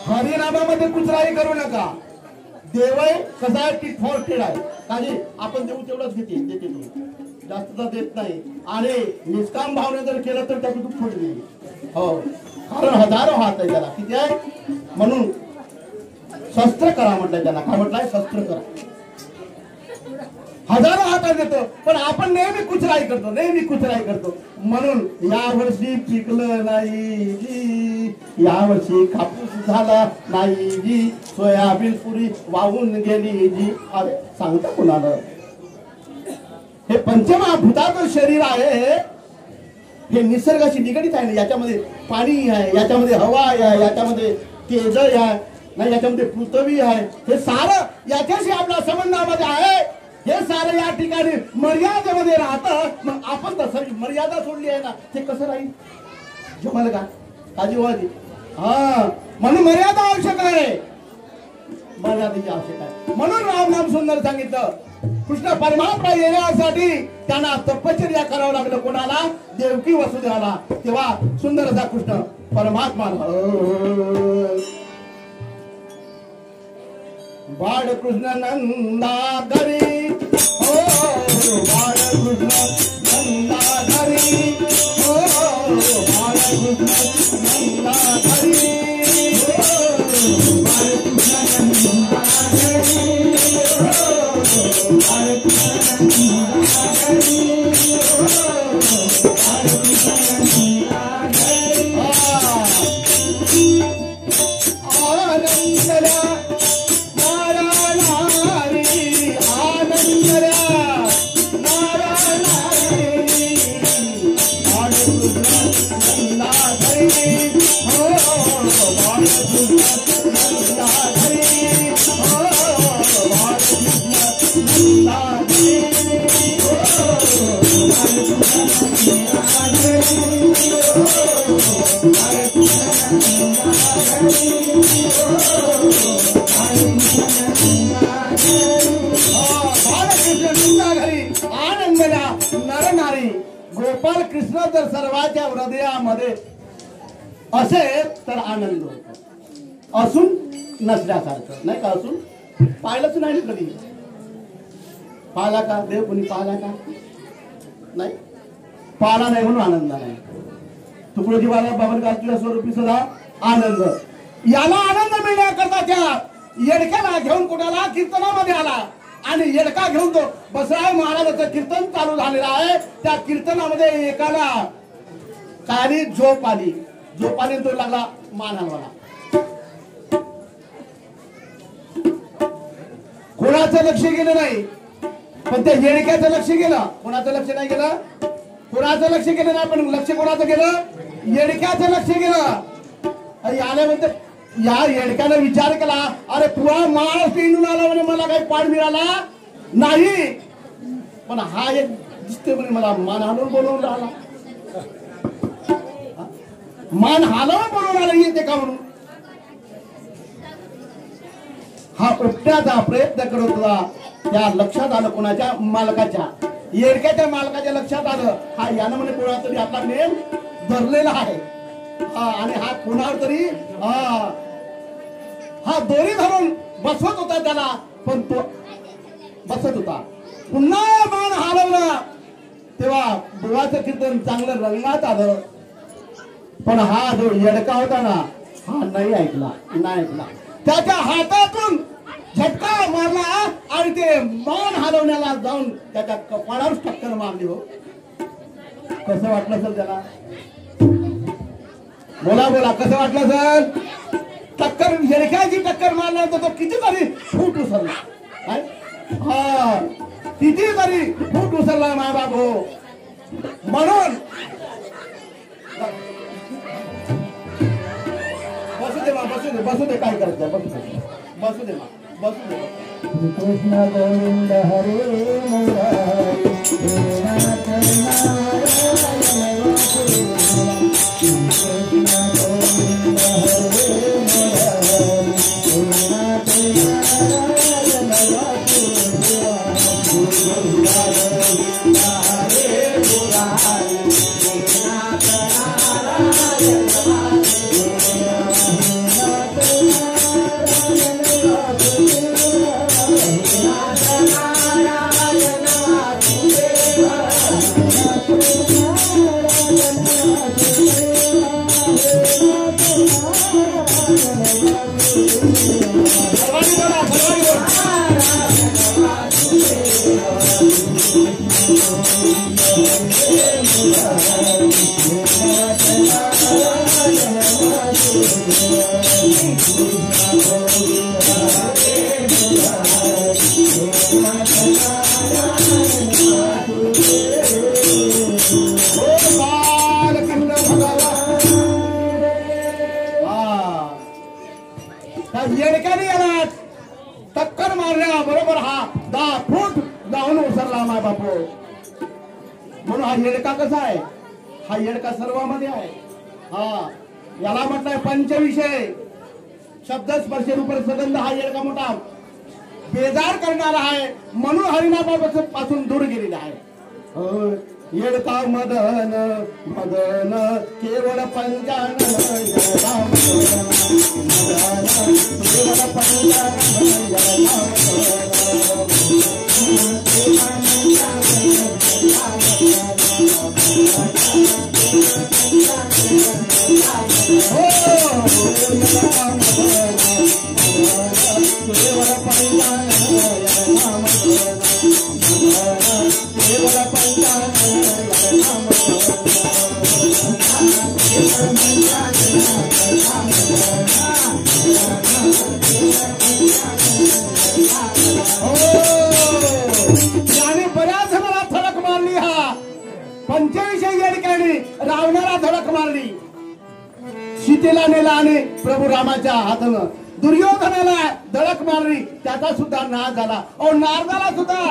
[SPEAKER 1] हरिनामामध्ये कुचराई करू नका. देवय कसा टिट फॉर टिड आहे. काजी आपण देऊ तेवढंच देते जास्त देत नाही. आणि निष्काम भावने जर केलं तर त्याचं दुःख होईल. हो, कारण हजारो हात आहे त्याला. किती आहे म्हणून शस्त्र करा म्हटलंय त्याला. काय म्हटलंय, शस्त्र करा. हजारो हात देतो, पण आपण नेहमी कुचराई करतो, नेहमी कुचराई करतो. म्हणून यावर्षी पिकलं नाही जी, यावर्षी कापूस झाला नाही जी, सोयाबीन पुरी वाहून गेली जी. अरे सांगता कोणाला. हे पंचमहाभूताचं शरीर आहे, हे निसर्गाशी निगडित आहे. याच्यामध्ये पाणी आहे, याच्यामध्ये हवा आहे, याच्यामध्ये तेज आहे, नाही याच्यामध्ये पृथ्वी आहे. हे सारं याच्याशी आपल्या संबंधामध्ये आहे. हे सारं या ठिकाणी मर्यादेमध्ये राहतं. मग आपण तसं मर्यादा सोडली आहे ना, ते कसं राहील. जमल का काजीवादी हा म्हणून मर्यादा आवश्यक आहे मर्यादेची आवश्यक आहे म्हणून राम नाम सुंदर सांगितलं कृष्ण परमात्मा येण्यासाठी त्यांना तपश्चर्या करावं लागलं कोणाला देवकी वसुदेवाला तेव्हा सुंदर असा कृष्ण परमात्मा बाळ कृष्ण नंदाधरी हो बाळ कृष्ण नंदाधरी हो बाळ कृष्ण नंदाधरी हो बाळ कृष्ण नंदाधरी हो बाळ कृष्ण नंदाधरी हो बाळ कृष्ण गोपाल कृष्ण जर सर्वांच्या हृदयामध्ये असेल तर आनंद होतो असून नसल्यासारखं नाही का असून पाहिलंच नाही कधी पाहिला का देव कोणी पाहिला का नाही पाहिला नाही म्हणून आनंद नाही तुकडोजी बाबा गाजलेल्या स्वरूपी सुद्धा आनंद याला आनंद मिळण्याकरता त्या येडक्याला घेऊन कोणाला कीर्तनामध्ये आला आणि येडका घेऊन तो बसराय महाराजाचं कीर्तन चालू झालेलं आहे त्या कीर्तनामध्ये एकाला काली झोप आली तो लागला मान हलवायला कोणाचं लक्ष गेलं नाही पण त्या येडक्याचं लक्ष गेलं कोणाचं लक्ष नाही गेलं कोणाचं लक्ष गेलं नाही पण लक्ष कोणाचं गेलं येडक्याचं लक्ष गेलं आणि आल्यानंतर या येडक्यानं विचार केला अरे पुरा माणूस पिंडून आला म्हणे मला काही पाठ मिळाला नाही पण हा एक दिसते म्हणे मला मान हलवून बोलवून राहिला मान हलवून बोलवून आला येते का म्हणून हा उपट्याचा प्रयत्न करत होता त्या लक्षात आलं कोणाच्या मालकाच्या येडक्याच्या मालकाच्या लक्षात आलं हा यानं म्हणे कोणा तरी आपला नेम धरलेला आहे आणि हा कोणावर तरी हा दोरी धरून बसवत होता त्याला पण तो बसत होता पुन्हा मान हलवला तेव्हा देवाचं कीर्तन चांगलं रंगात आलं पण हा जो येडका होता ना हा नाही ऐकला त्याच्या हातातून झटका मारला आणि ते मान हलवण्याला जाऊन त्याच्या कपाळावर टक्कर मारली हो कसं वाटलं सर त्याला बोला कसं वाटलं सर टक्कर येडक्याची टक्कर मारल्यानंतर तो कितीतरी फूट उसरला कितीतरी फूट उसरला माय बाबू म्हणून बसू दे काय करत बसू दे कृष्ण गोविंद हरे मुरारी नाथ नारायण कृष्ण गोविंद हरे मुरारी नाथ येडक्याने याला टक्कर मारल्या बरोबर हा 10 फूट जाऊन उसरला माय बापू म्हणून हा येडका कसा आहे हा येडका सर्वांमध्ये आहे हा याला म्हटलंय पंचविषय शब्दस्पर्श रूप सगंध हा येडका मोठा बेजार करणारा आहे म्हणून हरिनामापासून दूर गेलेला आहे. येडका मदन मदन केवळ पंचानन येडका मदन केवळ पंचानन येडका त्याने बऱ्याच जणांना धडक मारली. हा पंचविषय येडक्याने रावणाला धडक मारली. सीतेला नेला आणि प्रभू रामाच्या हातानं दुर्योधनाला धडक मारली. त्याचा सुद्धा नाश झाला. और नारदाला सुद्धा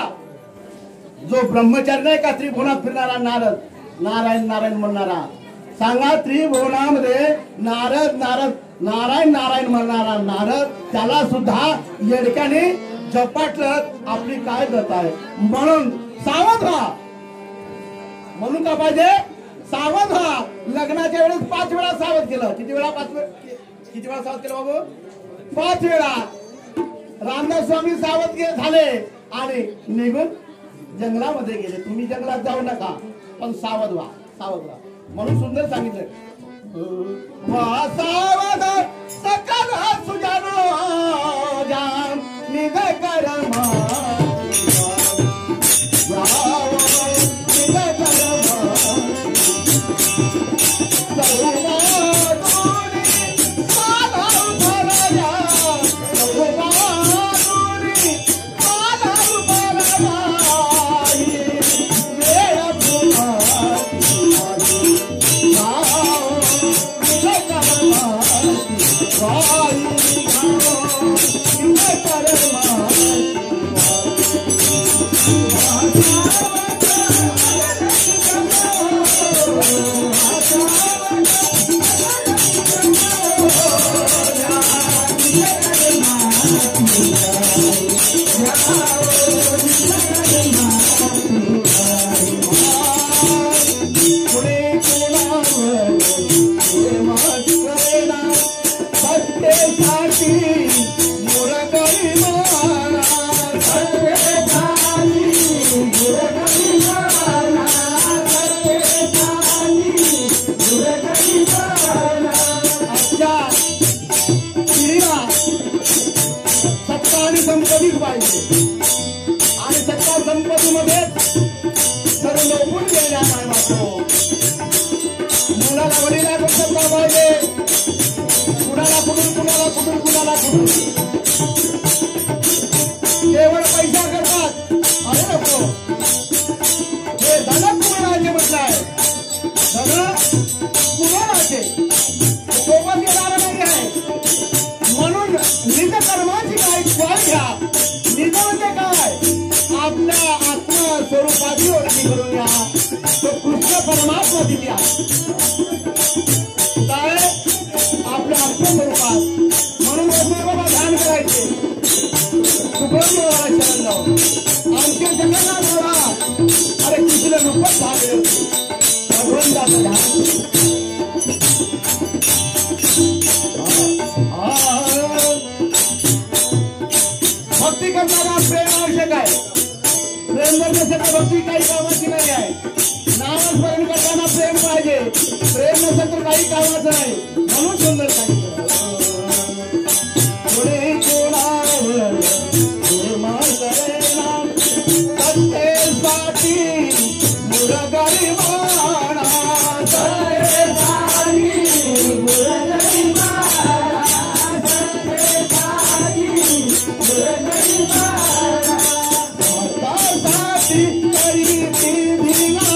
[SPEAKER 1] जो ब्रह्मचारी नाही का त्रिभुवनात फिरणारा नारद नारायण नारायण म्हणणारा सांगा त्रिभुवनामध्ये नारद नारद नारायण नारायण म्हणणारा नारद त्याला सुद्धा येडक्याने झपाटलं. आपली काय गत आहे म्हणून सावध व्हा. म्हणून का पाहिजे सावध व्हा. लग्नाच्या वेळेस 5 वेळा सावध केलं. किती वेळा सावध केलं बाबू 5 वेळा. रामदास स्वामी सावध झाले आणि निघून जंगलामध्ये गेले. तुम्ही जंगलात जाऊ नका पण सावध व्हा सावध व्हा म्हणून सुंदर सांगितलं. वा सावध सकल सुजानो जान निघ कर्मा केवळ पैसा करतात. अरे नको हे धन कुणाचे म्हटलंय. धन कुणाचे सोबत येणार नाही आहे. म्हणून निज कर्माची काय फळ घ्या. निज म्हणजे काय आपल्या आत्मस्वरूपाची ओळखी करून घ्या. तो कृष्ण परमात्मा दिली काय आपल्या आत्मस्वरूपात. म्हणून बाबा ध्यान करायचे. शरण जाऊ आमच्या जगन्नाथ बाबा अरे कितीला नंबर झाले भगवंताचं ध्यान. भक्ती करणारा प्रेम आवश्यक आहे. प्रेम करण्यासाठी भक्ती काही कामाची नाही आहे. नामस्मरण करताना प्रेम पाहिजे. प्रेम नसेल तर काही कामाचं नाही. म्हणून सुंदर सांगितलं.
[SPEAKER 2] Thank you.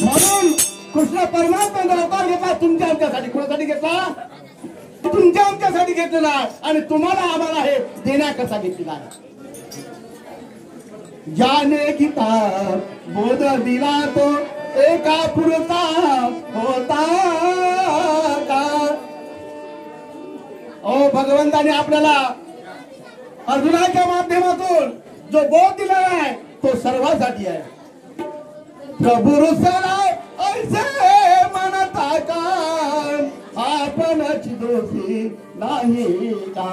[SPEAKER 1] म्हणून कृष्ण परमात्मा अवतार घेतला तुमच्या आमच्यासाठी. कोणासाठी घेतला? तुमच्या आमच्यासाठी घेतलेला आणि तुम्हाला आम्हाला हे देण्याकरता घेतलेला आहे. ज्याने गीता बोध दिला तो एका पुरता होता का. ओ भगवंताने आपल्याला अर्जुनाच्या माध्यमातून जो बोध दिला आहे तो सर्वांसाठी आहे. प्रभु रुसला ऐसे म्हणता का आपणच दोषी नाही का.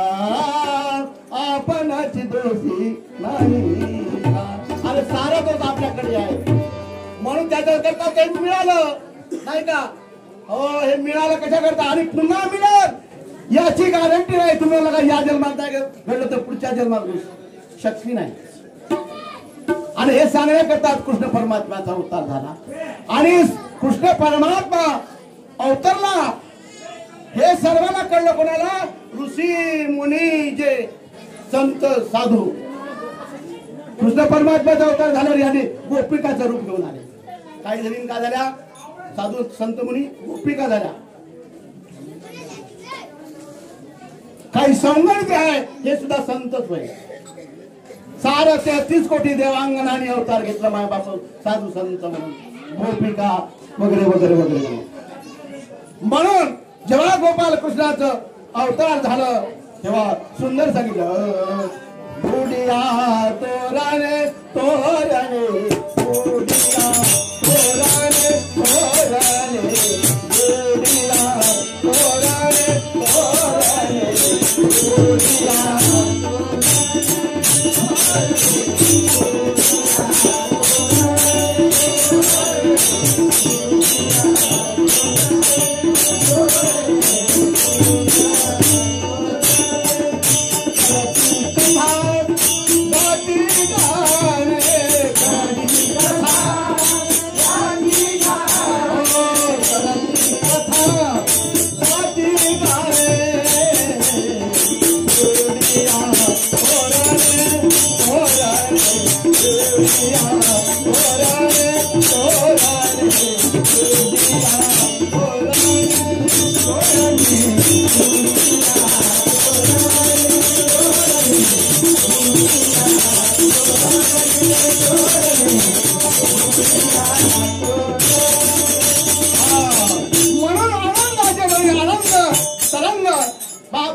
[SPEAKER 1] आपणच दोषी नाही का. अरे सारा दोष आपल्याकडे आहे म्हणून त्याच्याकरता काही मिळालं नाही का. हो हे मिळालं कशाकरता आणि पुन्हा मिळत याची गॅरंटी नाही. तुम्हाला या जन्मात नाही घडलं तर पुढच्या जन्मात शक्ती नाही. आणि हे सांगण्याकरता कृष्ण परमात्म्याचा अवतार झाला आणि कृष्ण परमात्मा अवतरला. हे सर्वांना कळलं. कोणाला? ऋषी मुनी जे संत साधू. कृष्ण परमात्म्याचा अवतार झाल्यावर याने गोपिकाचं रूप घेऊन आले. काही जणी का झाल्या? साधू संत मुनी गोपिका झाल्या. काही सौंदर्य जे आहे हे सुद्धा संतच होय. सारं 33 कोटी देवांगणाने अवतार घेतला मायापासून साधू संत म्हणून गोपिका वगैरे वगैरे वगैरे. म्हणून जेव्हा गोपाल कृष्णाचं अवतार झालं तेव्हा सुंदर सांगितलं बुडिया तोराने तोरणे बुडिया तोराने तोरणे बुडिया तोराने तोरणे बुडिया.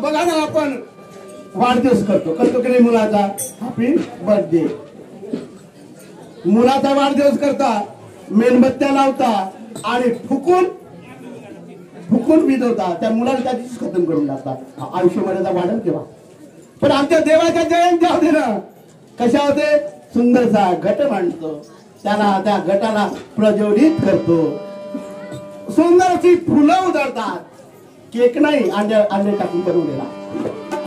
[SPEAKER 1] बघा ना आपण वाढदिवस करतो की नाही मुलाचा. Happy birthday. मुलाचा वाढदिवस करता मेणबत्त्या लावता आणि फुकून फुकून विजवता. त्या मुलाला त्या दिवशीच खतम करून टाकतात. आयुष्यभराचा वाढेल तेव्हा. पण आमच्या देवाच्या जयंत्या होते ना कशा होते? सुंदरसा घट मांडतो त्याला त्या घटाला प्रज्वलित करतो. सुंदर अशी फुलं उधळतात. केक नाही अंडे टाकून बनवलेला.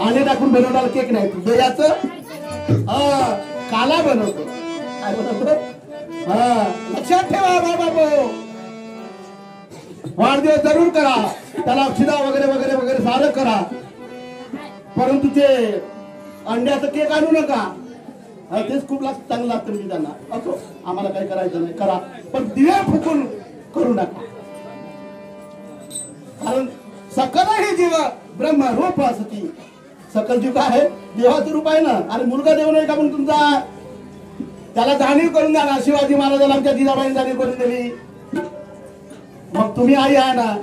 [SPEAKER 1] अंडे टाकून बनवलेला केक नाही. दह्याचं काला बनवतो. काय बनवतो? लक्षात ठेवा बाबा. वाढदिवस जरूर करा. त्याला शिदा वगैरे वगैरे वगैरे सारं करा. परंतु ते अंड्याचं केक आणू नका. तेच खूप चांगलं लागतं मी त्यांना. असो आम्हाला काही करायचं नाही करा पण दिवे फुकून करू नका. कारण सकल हे जीव ब्रह्म रूप असती. सकल जीव काय आहे? देवाचं रूप आहे ना. आणि मुलगा देव नाही का म्हणून तुमचा त्याला जाणीव करून द्या ना. शिवाजी महाराजांना आमच्या जिजाबाईंनी जाणीव करून दिली. मग तुम्ही आई आहे ना.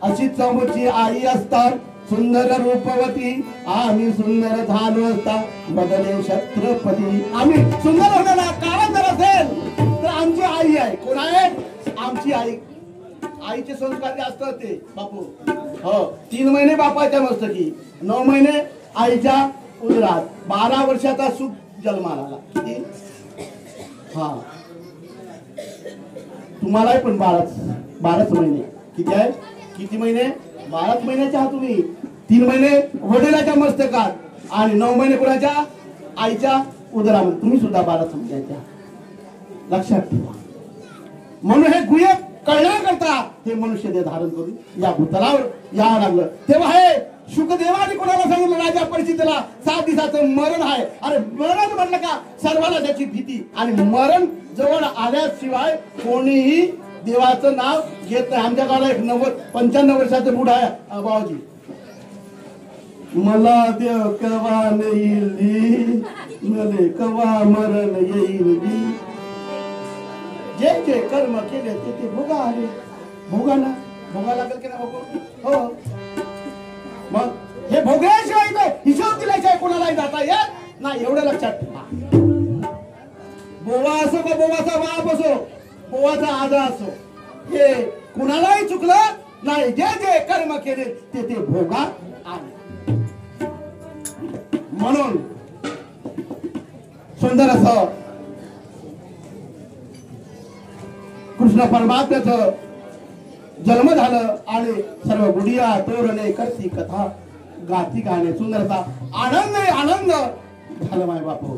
[SPEAKER 1] अशी चमूची आई असतात सुंदर रूपवती. आम्ही सुंदर झालो असता बदले छत्रपती. आम्ही सुंदर होण्याला कारण जर असेल तर आमची आई आहे. कोण आहे? आमची आई. आईचे संस्कार असतात ते बापू. हो 3 महिने बापाच्या मस्तकी, 9 महिने आईच्या उदरात, 12 वर्षाचा सुख जन्माला आला. किती? हा तुम्हालाही पण 12 महिने. किती आहे? किती महिने? 12 महिन्याचे आहात तुम्ही. 3 महिने वडिलाच्या मस्तकात आणि 9 महिने कोणाच्या? आईच्या उदरामध्ये. तुम्ही सुद्धा 12 महिन्याच्या. लक्षात ठेवा. म्हणून हे गुह्य कळण्याकरता हे मनुष्य देह धारण करून या भूतलावर यावं लागलं. तेव्हा हे शुकदेवाने कोणाला सांगितलं राजा परिस्थितीला 7 दिवसाचं मरण आहे. अरे मरण म्हटलं का सर्वाला त्याची भीती, आणि मरण जवळ आल्याशिवाय कोणीही देवाचं नाव घेत नाही. आमच्या गावाला एक 95 वर्षाचं बुड आहे बाबाजी. मला देव कवा येईल, मले कवा मरण येईल, जे जे कर्म केले ते भोगा आले. भोगा ना, भोगा लागेल की ना हो. मग हे भोगल्याशिवाय हिशोब दिल्याशिवाय कोणालाही जाता येत नाही, एवढं लक्षात ठेवा. बोवा असो का बोवाचा बाप असो, बोवाचा आजा असो, हे कुणालाही चुकलं नाही. जे जे कर्म केले ते भोगा आले. म्हणून सुंदर असं कृष्ण परमात्म्याचं जन्म झालं आणि सर्व गुडिया तोरणे करती कथा गाती गाणे. सुंदर असा आनंद आनंद झालं माय बापू.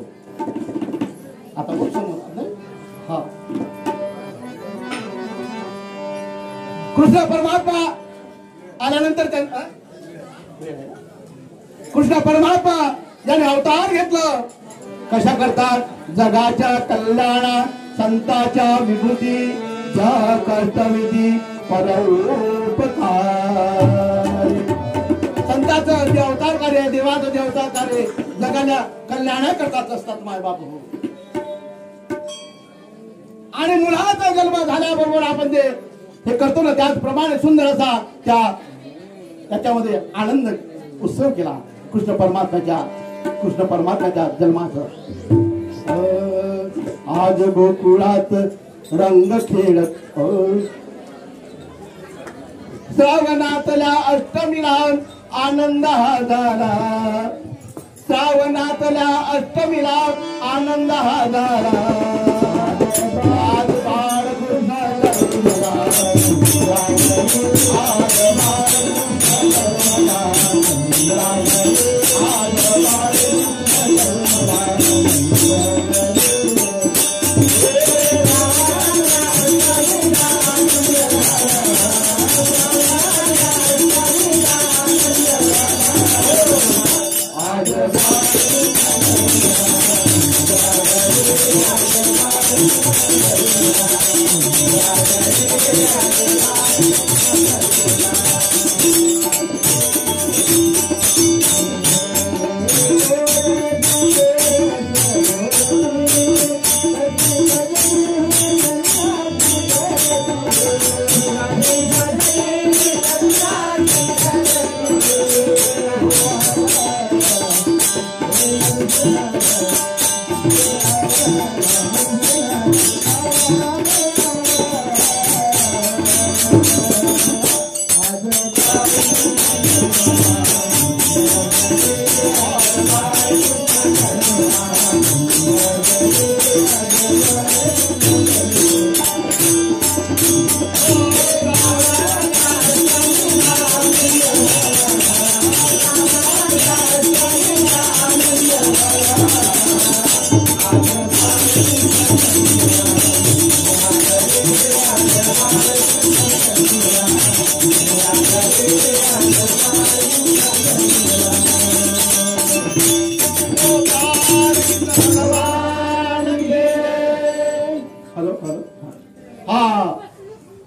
[SPEAKER 1] आता खूप सुंदर. हा, कृष्ण परमात्मा आल्यानंतर कृष्ण परमात्मा याने अवतार घेतलं. कशा करतात? जगाच्या कल्याणा संताच्या विभूती ज्या कर्तविधी परोपकार. संताचं जे अवतार कार्य आहे, देवाचं जे अवतार कार्य जगाला कल्याणा करतात असतात माय बापू. आणि मुलाचा जन्म झाल्याबरोबर आपण जे हे करतो ना, त्याचप्रमाणे सुंदर असा त्याच्यामध्ये आनंद उत्सव केला कृष्ण परमात्म्याच्या जन्माचा. आज गोकुळात रंग खेळत श्रावणातल्या अष्टमीला आनंद हा झाला. श्रावणातल्या अष्टमीला आनंद हा झाला. आज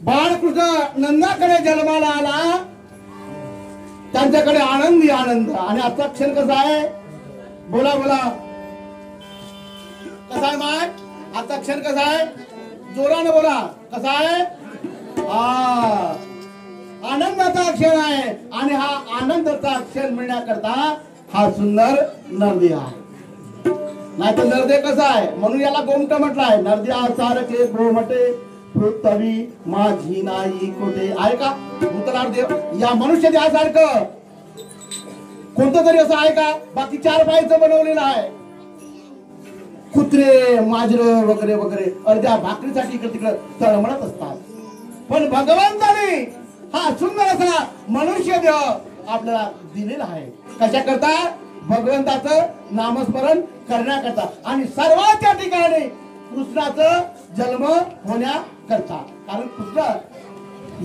[SPEAKER 1] बाळकृष्ण नंदाकडे जन्माला आला, त्यांच्याकडे आनंदी आनंद. आणि आजचा क्षण कसा आहे? बोला बोला, कसा आहे माय? आजचा क्षण कसा आहे? जोराने बोला, कसा आहे? आनंदाचा क्षण आहे. आणि हा आनंदाचा क्षण मिळण्याकरता हा सुंदर नरदे आहे. नाही तर नरदे कसा आहे? म्हणून याला गोमट म्हटलाय. नरद्या सारखे गोमटे पृथ्वी माझी नाही कोठे. आहे का भूतलाल देव? या मनुष्य देहासारखं कोणतं तरी असं आहे का? बाकी 4 पायाचं बनवलेलं आहे. कुत्रे माजर वगैरे वगैरे अर्ध्या भाकरीसाठी इकडे तिकडे तळमळत असतात. पण भगवंताने हा सुंदर असा मनुष्य देह आपल्याला दिलेला आहे. कशा करता? भगवंताचं नामस्मरण करण्याकरता आणि सर्वांच्या ठिकाणी कृष्णाचं जन्म होण्याकरता. कारण कृष्ण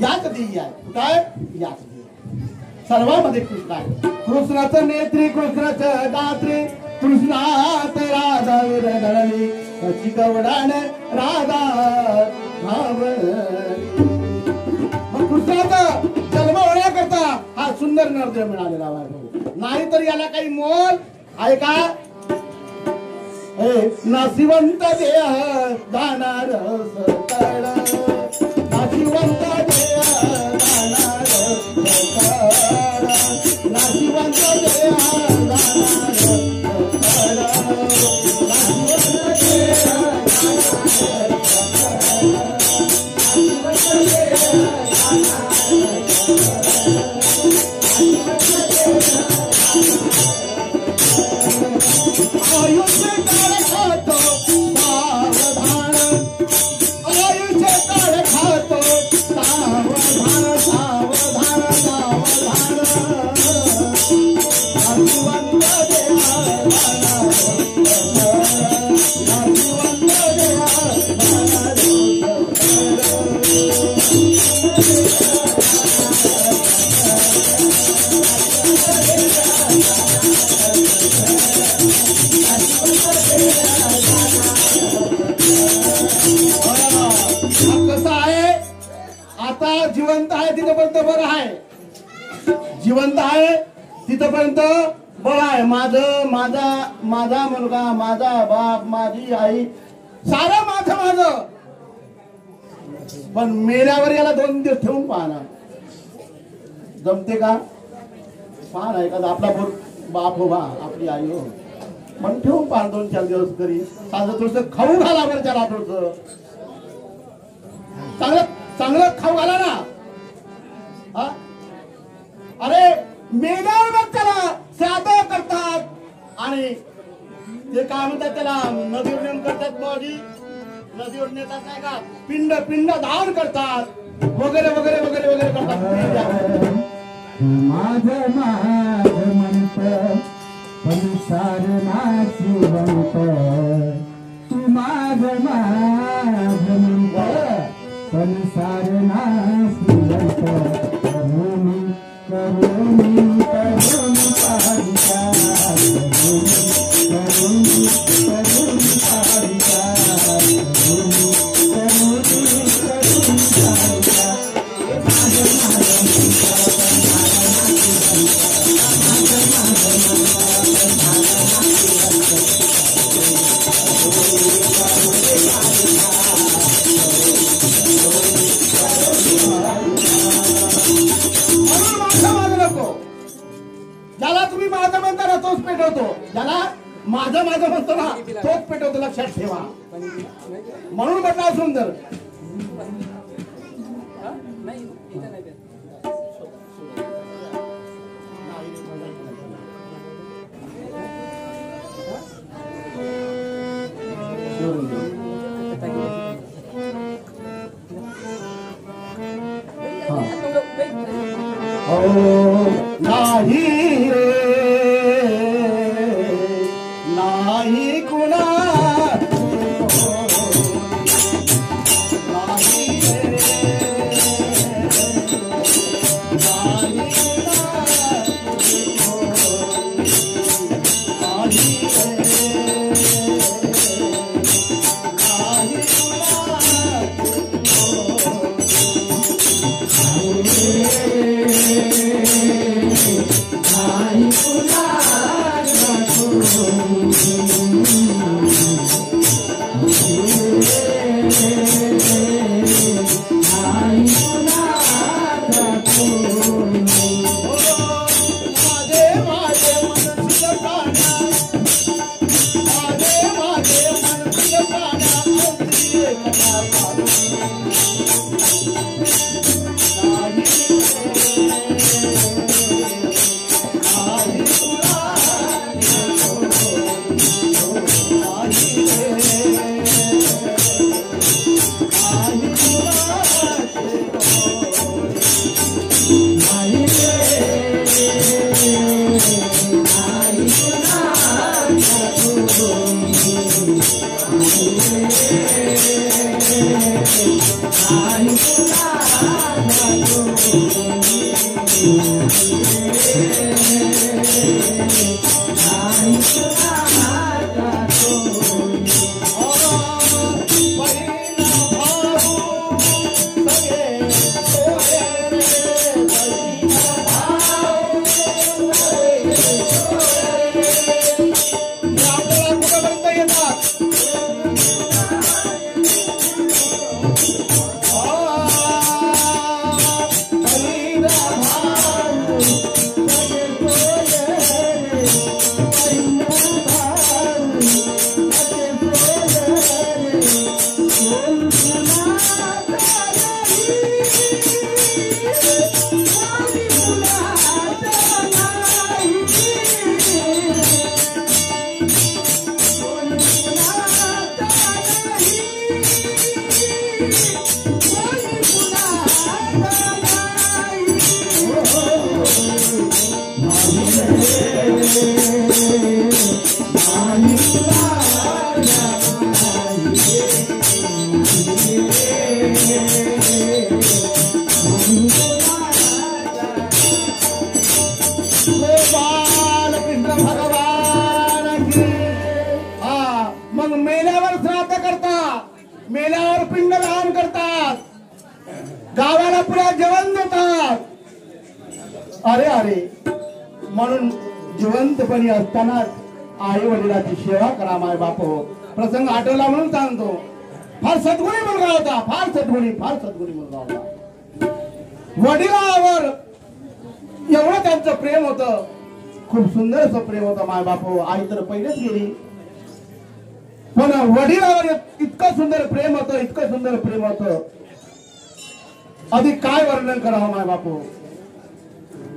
[SPEAKER 1] याच देही आहे. कुठं आहे? याच देही. सर्वांमध्ये कृष्ण आहे. कृष्णाचं नेत्री कृष्णाचं दात्री कृष्णात राधा विरघळली कशी गवडान राधा मग कृष्णाचा जन्म होण्याकरता हा सुंदर नरदेव मिळालेला आहे. नाहीतर याला काही मोल आहे का? नाशिवंत देह जाणार सतळ नाशिवंत देह जाणार सतळ नाशिवंत देह जाणार सतळ नाशिवंत देह आयुष्य काळ खातो सावधान आयुष्य काळ खातो सावधान सावधान सावधान नाशिवंत देहा नाशिवंत देहा कसं आहे? आता जिवंत आहे तिथपर्यंत बरं आहे. जिवंत आहे तिथपर्यंत बरं आहे. माझा मुलगा माझा बाप माझी आई सारं माझं. पण मेल्यावर याला 2 दिवस ठेवून पाहणार जमते का? पाहणार एखादा आपला बाप हो बा आपली आई हो पण ठेवून पाहा 2-4 दिवस तरी साधं थोडस खाऊ घाला बरं त्याला थोडस चांगलं खाऊ घाला ना. हा अरे मेल्यावर बघ त्याला साधं करतात आणि ते काय म्हणतात त्याला नदीवर नेऊन करतात. बॉडी नदीवर नेतात नाही का? पिंड दान करतात वगैरे वगैरे वगैरे वगैरे करतात.
[SPEAKER 2] माझ म्हणत पण सारनाशिवंत तू माझ म्हणत पण सारनाशिवंत करुणी करुणी करुणी पारिका करुणी करुणी पारिका करुणी करुणी करुणी पारिका
[SPEAKER 1] ज्याला तुम्ही माझं म्हणता ना तोच पेटवतो. ज्याला माझं म्हणतो ना तोच पेटवतो. लक्षात ठेवा. म्हणून म्हटलं सुंदर नाही रे नाही कुणा नाही रे
[SPEAKER 2] I
[SPEAKER 1] गोपाल कृष्ण भगवान की. हा मग मेल्यावर श्राद्ध करतात, मेल्यावर पिंडदान करतात, गावाला पुऱ्या जेवण देतात. अरे अरे, म्हणून जिवंतपणी असतानाच आई वडिलाची सेवा करा माय बाप हो. प्रसंग आठवला म्हणून सांगतो. फार सद्गुणी मुलगा होता, फार सद्गुणी मुलगा होता. वडिलावर एवढं त्यांचं प्रेम होतं, खूप सुंदर असं प्रेम होतं माय बाप हो. आई तर पहिलेच गेली, पण वडिलावर इतकं सुंदर प्रेम होतं, इतकं सुंदर प्रेम होतं, अधिक काय वर्णन करावं माय बाप हो.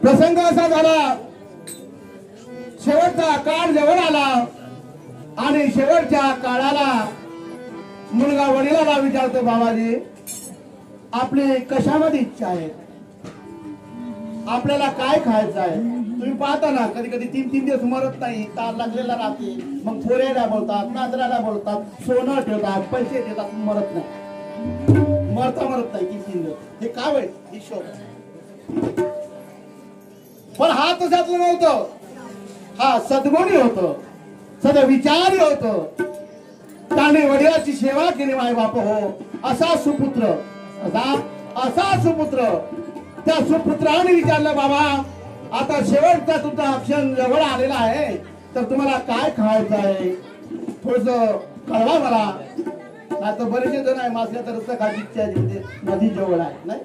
[SPEAKER 1] प्रसंग असा झाला, शेवटचा काळ जवळ आला आणि शेवटच्या काळाला मुलगा वडिलाला विचारतो, बाबाजी आपली कशामध्ये इच्छा आहे, आपल्याला काय खायचं आहे. तुम्ही पाहता ना, कधी कधी 3-3 दिवस मरत नाही, तार लागलेला राहते, मग पोऱ्याला बोलतात, नाजराला बोलतात, सोनं ठेवतात, पैसे ठेवतात, मरत नाही, मरत नाही 3 दिवस. हे काय होईल हिशोब. पण हा तशातलं नव्हतं, हा सद्गुणी होतं, सद्विचारी होतं. त्याने वडिलांची सेवा केली माय बाप हो. असा सुपुत्र, असा सुपुत्र. त्या सुपुत्राने विचारलं, बाबा आता शेवटचा तुमचा क्षण जवळ आलेला आहे, तर तुम्हाला काय खायचं आहे, थोडस कळवा मला. नाही तर बरेचसे जण आहे माझ्या तर रस्ता खायची इच्छा आहे, नदी जवळ आहे नाही,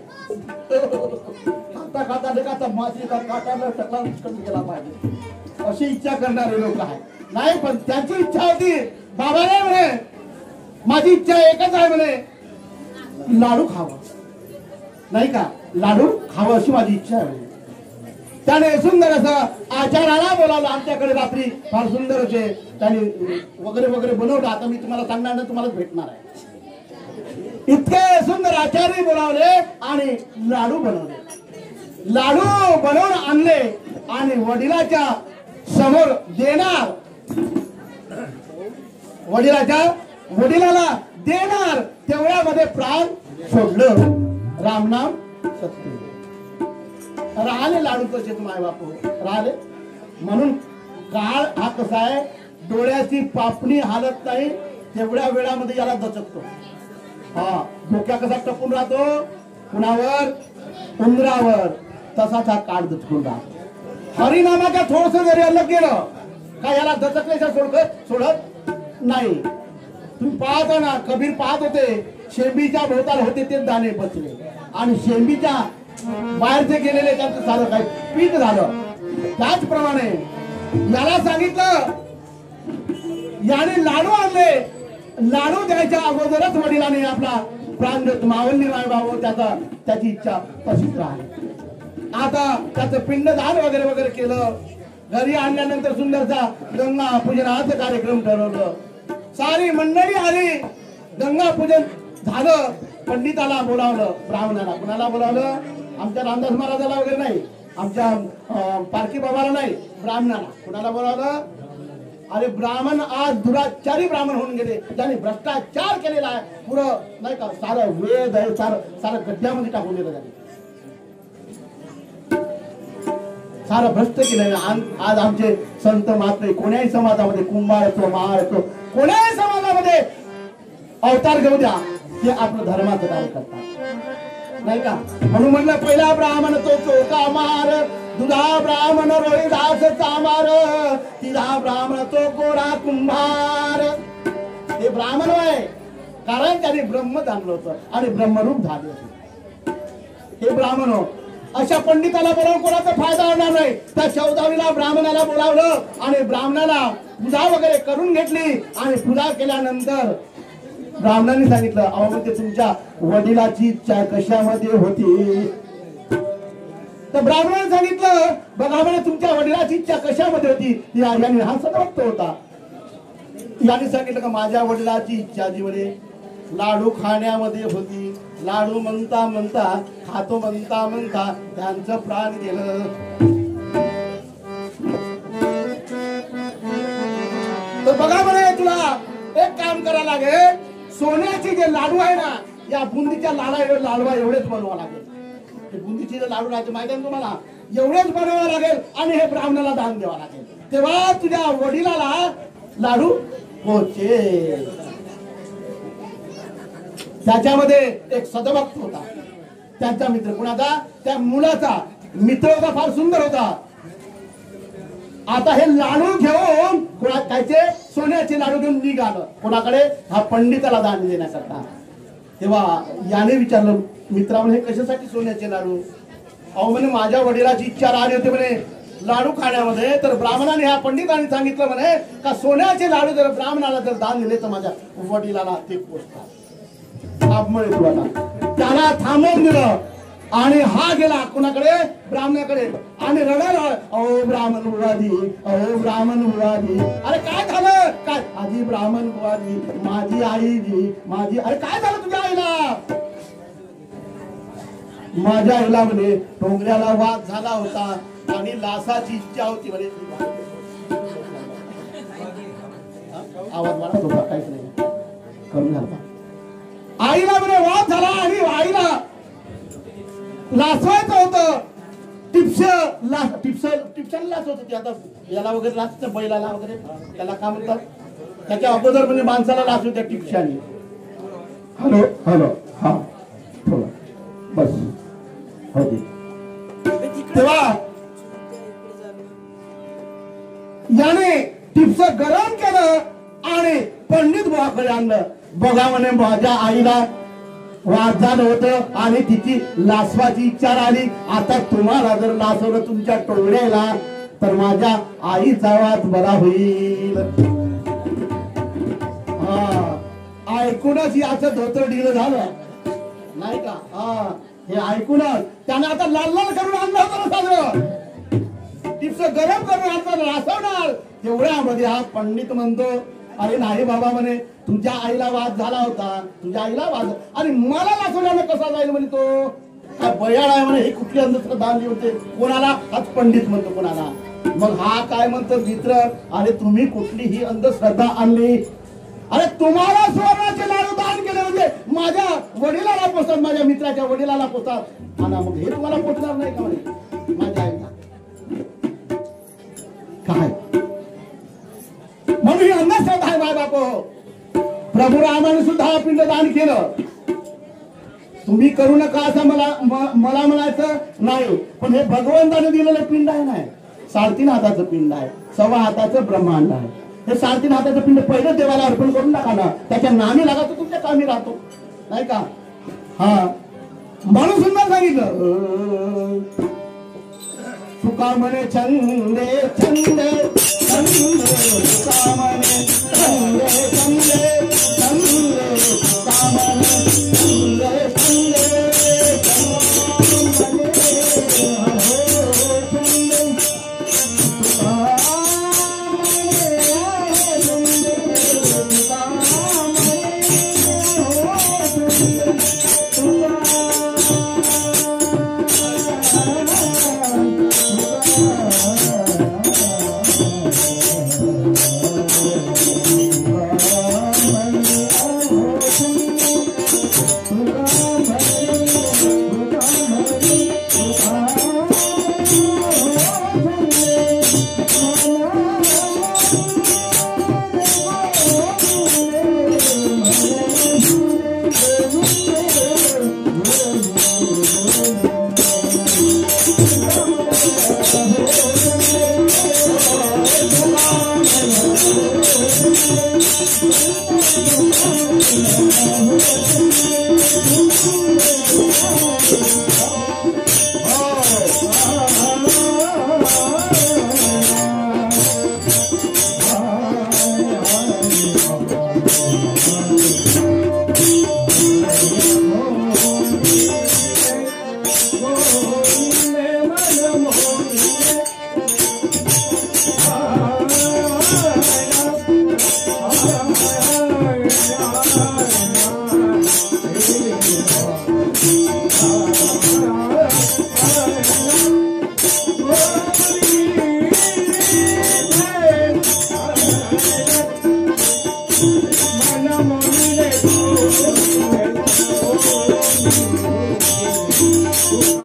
[SPEAKER 1] खाता खाता मासे काटाला टकला गेला पाहिजे अशी इच्छा करणारे लोक आहे. नाही, पण त्यांची इच्छा होती, बाबा नाही म्हणे, माझी इच्छा एकच आहे म्हणे, लाडू खावं, नाही का, लाडू खावं अशी माझी इच्छा आहे. त्याने सुंदर असं आचाराला बोलावलं आमच्याकडे रात्री, फार सुंदर असे त्याने वगैरे वगैरे बनवलं. आता मी तुम्हाला सांगणार नाही, तुम्हालाच भेटणार आहे. इतके सुंदर आचार्य बोलावले आणि लाडू बनवले, लाडू बनवून आणले आणि वडिलाच्या समोर देणार, वडिलाला देणार तेवढ्यामध्ये प्राण सोडलं. रामनाम सत्य राहिले लाडू कसे माय बापू राहिले. म्हणून काळ हा कसा आहे, डोळ्याची पापणी हालत नाही तेवढ्या वेळामध्ये याला दचकतो. हा डोक्या कसा टपून राहतो कुणावर, उंदरावर, तसाच हा काळ दचकून राहतो. हरिनामाच्या थोडस जरी अलग गेलं का याला दचकल्याच्या सोडत नाही. तुम्ही पाहता ना, कबीर पाहत होते, शेंबीच्या भोवताल होते ते दाणे बसले आणि शेंबीच्या बाहेरचे गेलेले त्यांचं सारं काही पीठ झालं. त्याचप्रमाणे याला सांगितलं, याने लाडू आणले, लाडू द्यायच्या अगोदरच वडिलांनी आपला प्राण मावळली नाही बाबा, त्याची इच्छा तशीच राहिली. आता त्याचं पिंडदान वगैरे वगैरे केलं. घरी आणल्यानंतर सुंदरचा गंगा पूजनाचा कार्यक्रम ठरवलं. सारी मंडळी आली, गंगा पूजन झालं. पंडिताला बोलावलं, ब्राह्मणाला. कुणाला बोलावलं? आमच्या रामदास महाराजाला वगैरे नाही, आमच्या पारखी बाबाला नाही, ब्राह्मणाला. कुणाला बोलावलं? अरे ब्राह्मण आज दुराचारी ब्राह्मण होऊन गेले, ज्याने भ्रष्टाचार केलेला आहे, पुरं नाही का सारं वेद आहे सारं गड्ड्यामध्ये टाकून दिलं त्याने, सारं भ्रष्ट केलं. आज आमचे संत महात्मे कोण्याही समाजामध्ये, कुंभार असो, महार असो, कोण्याही समाजामध्ये अवतार घेऊ द्या, ते आपलं धर्माचं कार्य करतात नाही का. म्हणून म्हणलं, पहिला ब्राह्मण तो चोका मार, दुधा ब्राह्मण रोहिदास चामार, तिला ब्राह्मण तो गोरा कुंभार. हे ब्राह्मण आहे कारण त्याने ब्रह्म जाणलं होतं आणि ब्रह्मरूप झाले होते. हे ब्राह्मण हो. अशा पंडिताला बोलावून कोणाचा फायदा होणार नाही. त्या 14वीला ब्राह्मणाला बोलावलं आणि ब्राह्मणाला पूजा वगैरे करून घेतली आणि पूजा केल्यानंतर ब्राह्मणांनी सांगितलं, अहो म्हणजे तुमच्या वडिलाची इच्छा कशामध्ये होती? तर ब्राह्मणाने सांगितलं, बघा म्हणे तुमच्या वडिलाची इच्छा कशामध्ये होती? याने हा सदवक्त होता. याने सांगितलं का माझ्या वडिलाची इच्छा जी म्हणे लाडू खाण्यामध्ये होती. लाडू म्हणता म्हणता, खातो म्हणता म्हणता त्यांचं प्राण गेलं. तर बघा आता म्हणे तुला एक काम करावं लागेल, सोन्याचे जे लाडू आहे ना, या बुंदीच्या लाडवा एवढेच बनवावं लागेल. ते बुंदीचे जे लाडू राहते माहिती आहे तुम्हाला, एवढेच बनवावं लागेल आणि हे ब्राह्मणाला दान द्यावं लागेल. तेव्हा तुझ्या वडिलाला लाडू पोचेल. त्याच्यामध्ये एक सदभक्त होता, त्यांचा मित्र. कुणाचा? त्या मुलाचा मित्र होता, फार सुंदर होता. आता हे लाडू घेऊन कायचे सोन्याचे लाडू घेऊन निघालं कोणाकडे? हा पंडिताला दान देण्याकरता. तेव्हा याने विचारलं मित्राने, हे कशासाठी सोन्याचे लाडू? अहो म्हणे माझ्या वडिलाची इच्छा राहिली होती म्हणे लाडू खाण्यामध्ये, तर ब्राह्मणाने ह्या पंडितांनी सांगितलं म्हणे का सोन्याचे लाडू जर ब्राह्मणाला जर दान दिले तर माझ्या वडिलाला ते पोचतात. त्याला थांबवून दिलं आणि हा गेला कुणाकडे? ब्राह्मणाकडे. आणि रडायला, अहो ब्राह्मण बुवाजी, अहो ब्राह्मण बुवाजी. अरे काय झालं? काय? आधी ब्राह्मण बुवाजी, माझी आई जी, माझी. अरे काय झालं तुझ्या आईला? माझ्या आईला म्हणे टोंगऱ्याला वाद झाला होता आणि लासाची इच्छा होती म्हणे. आवाज वाढत होता, काहीच नाही, कमी झाला. आईला म्हणे वाद झाला आणि आईला लासवायचं होतं. टिप्सन लाच होत होती. आता याला वगैरे लाच, बैलाला वगैरे त्याला काय म्हणतात, त्याच्या अगोदर म्हणजे माणसाला लाच होत्या टिप्शाने. हॅलो हॅलो, हा थोडं बस होते. तेव्हा याने टिप्स गरम केलं आणि पंडित बुवाकडे आणलं. बघा म्हणे माझ्या आईला वाद झालं होतं आणि तिची लासवाची इच्छा राहिली. आता तुम्हाला जर लासवलं तुमच्या टोळ्याला तर माझ्या आईचा वाद बरा होईल. ऐकूनच याचं धोतर ढिलं झालं नाही का? हे ऐकूनच त्याने आता लाल लाल करून आणलं होतं सगळं. टिप्स गरम करून आणलं, लासवणार. तेवढ्यामध्ये हा पंडित म्हणतो, अरे नाही बाबा म्हणे तुमच्या आईला वाद झाला होता, तुझ्या आईला वाद आणि मला लासवल्यानं कसा जाईल म्हणे. तो काय बयाळ आहे म्हणे, हे कुठली अंधश्रद्धा आणली होते कोणाला? हाच पंडित म्हणतो कोणाला. मग हा काय म्हणतो मित्र, अरे तुम्ही कुठली ही अंधश्रद्धा आणली? अरे तुम्हाला सुवर्णाचे लाडू दान केले म्हणजे माझ्या वडिलाला पोचतात, माझ्या मित्राच्या वडिलाला पोचतात. आणि मग हे तुम्हाला पोचणार नाही का म्हणे माझ्या आईला? काय म्हणून ही अंधश्रद्धा आहे माय बाप. प्रभू रामाने सुद्धा पिंड दान केलं. तुम्ही करू नका असं मला म्हणायचं नाही, पण हे भगवंताने दिलेलं पिंड आहे ना, 3.5 हाताचं पिंड आहे, 1.25 हाताचं ब्रह्मांड आहे. हे 3.5 हाताचं पिंड पहिलं देवाला अर्पण करून टाका ना, त्याच्या नामी लागा तो तुमच्या कामी राहतो नाही का? हा म्हणून सुद्धा सांगितलं तुका म्हणे छंदे छंदे छंदे तुका म्हणे छंदे छंदे छंदे तुका म्हणे छंदे छंदे
[SPEAKER 2] Thank you.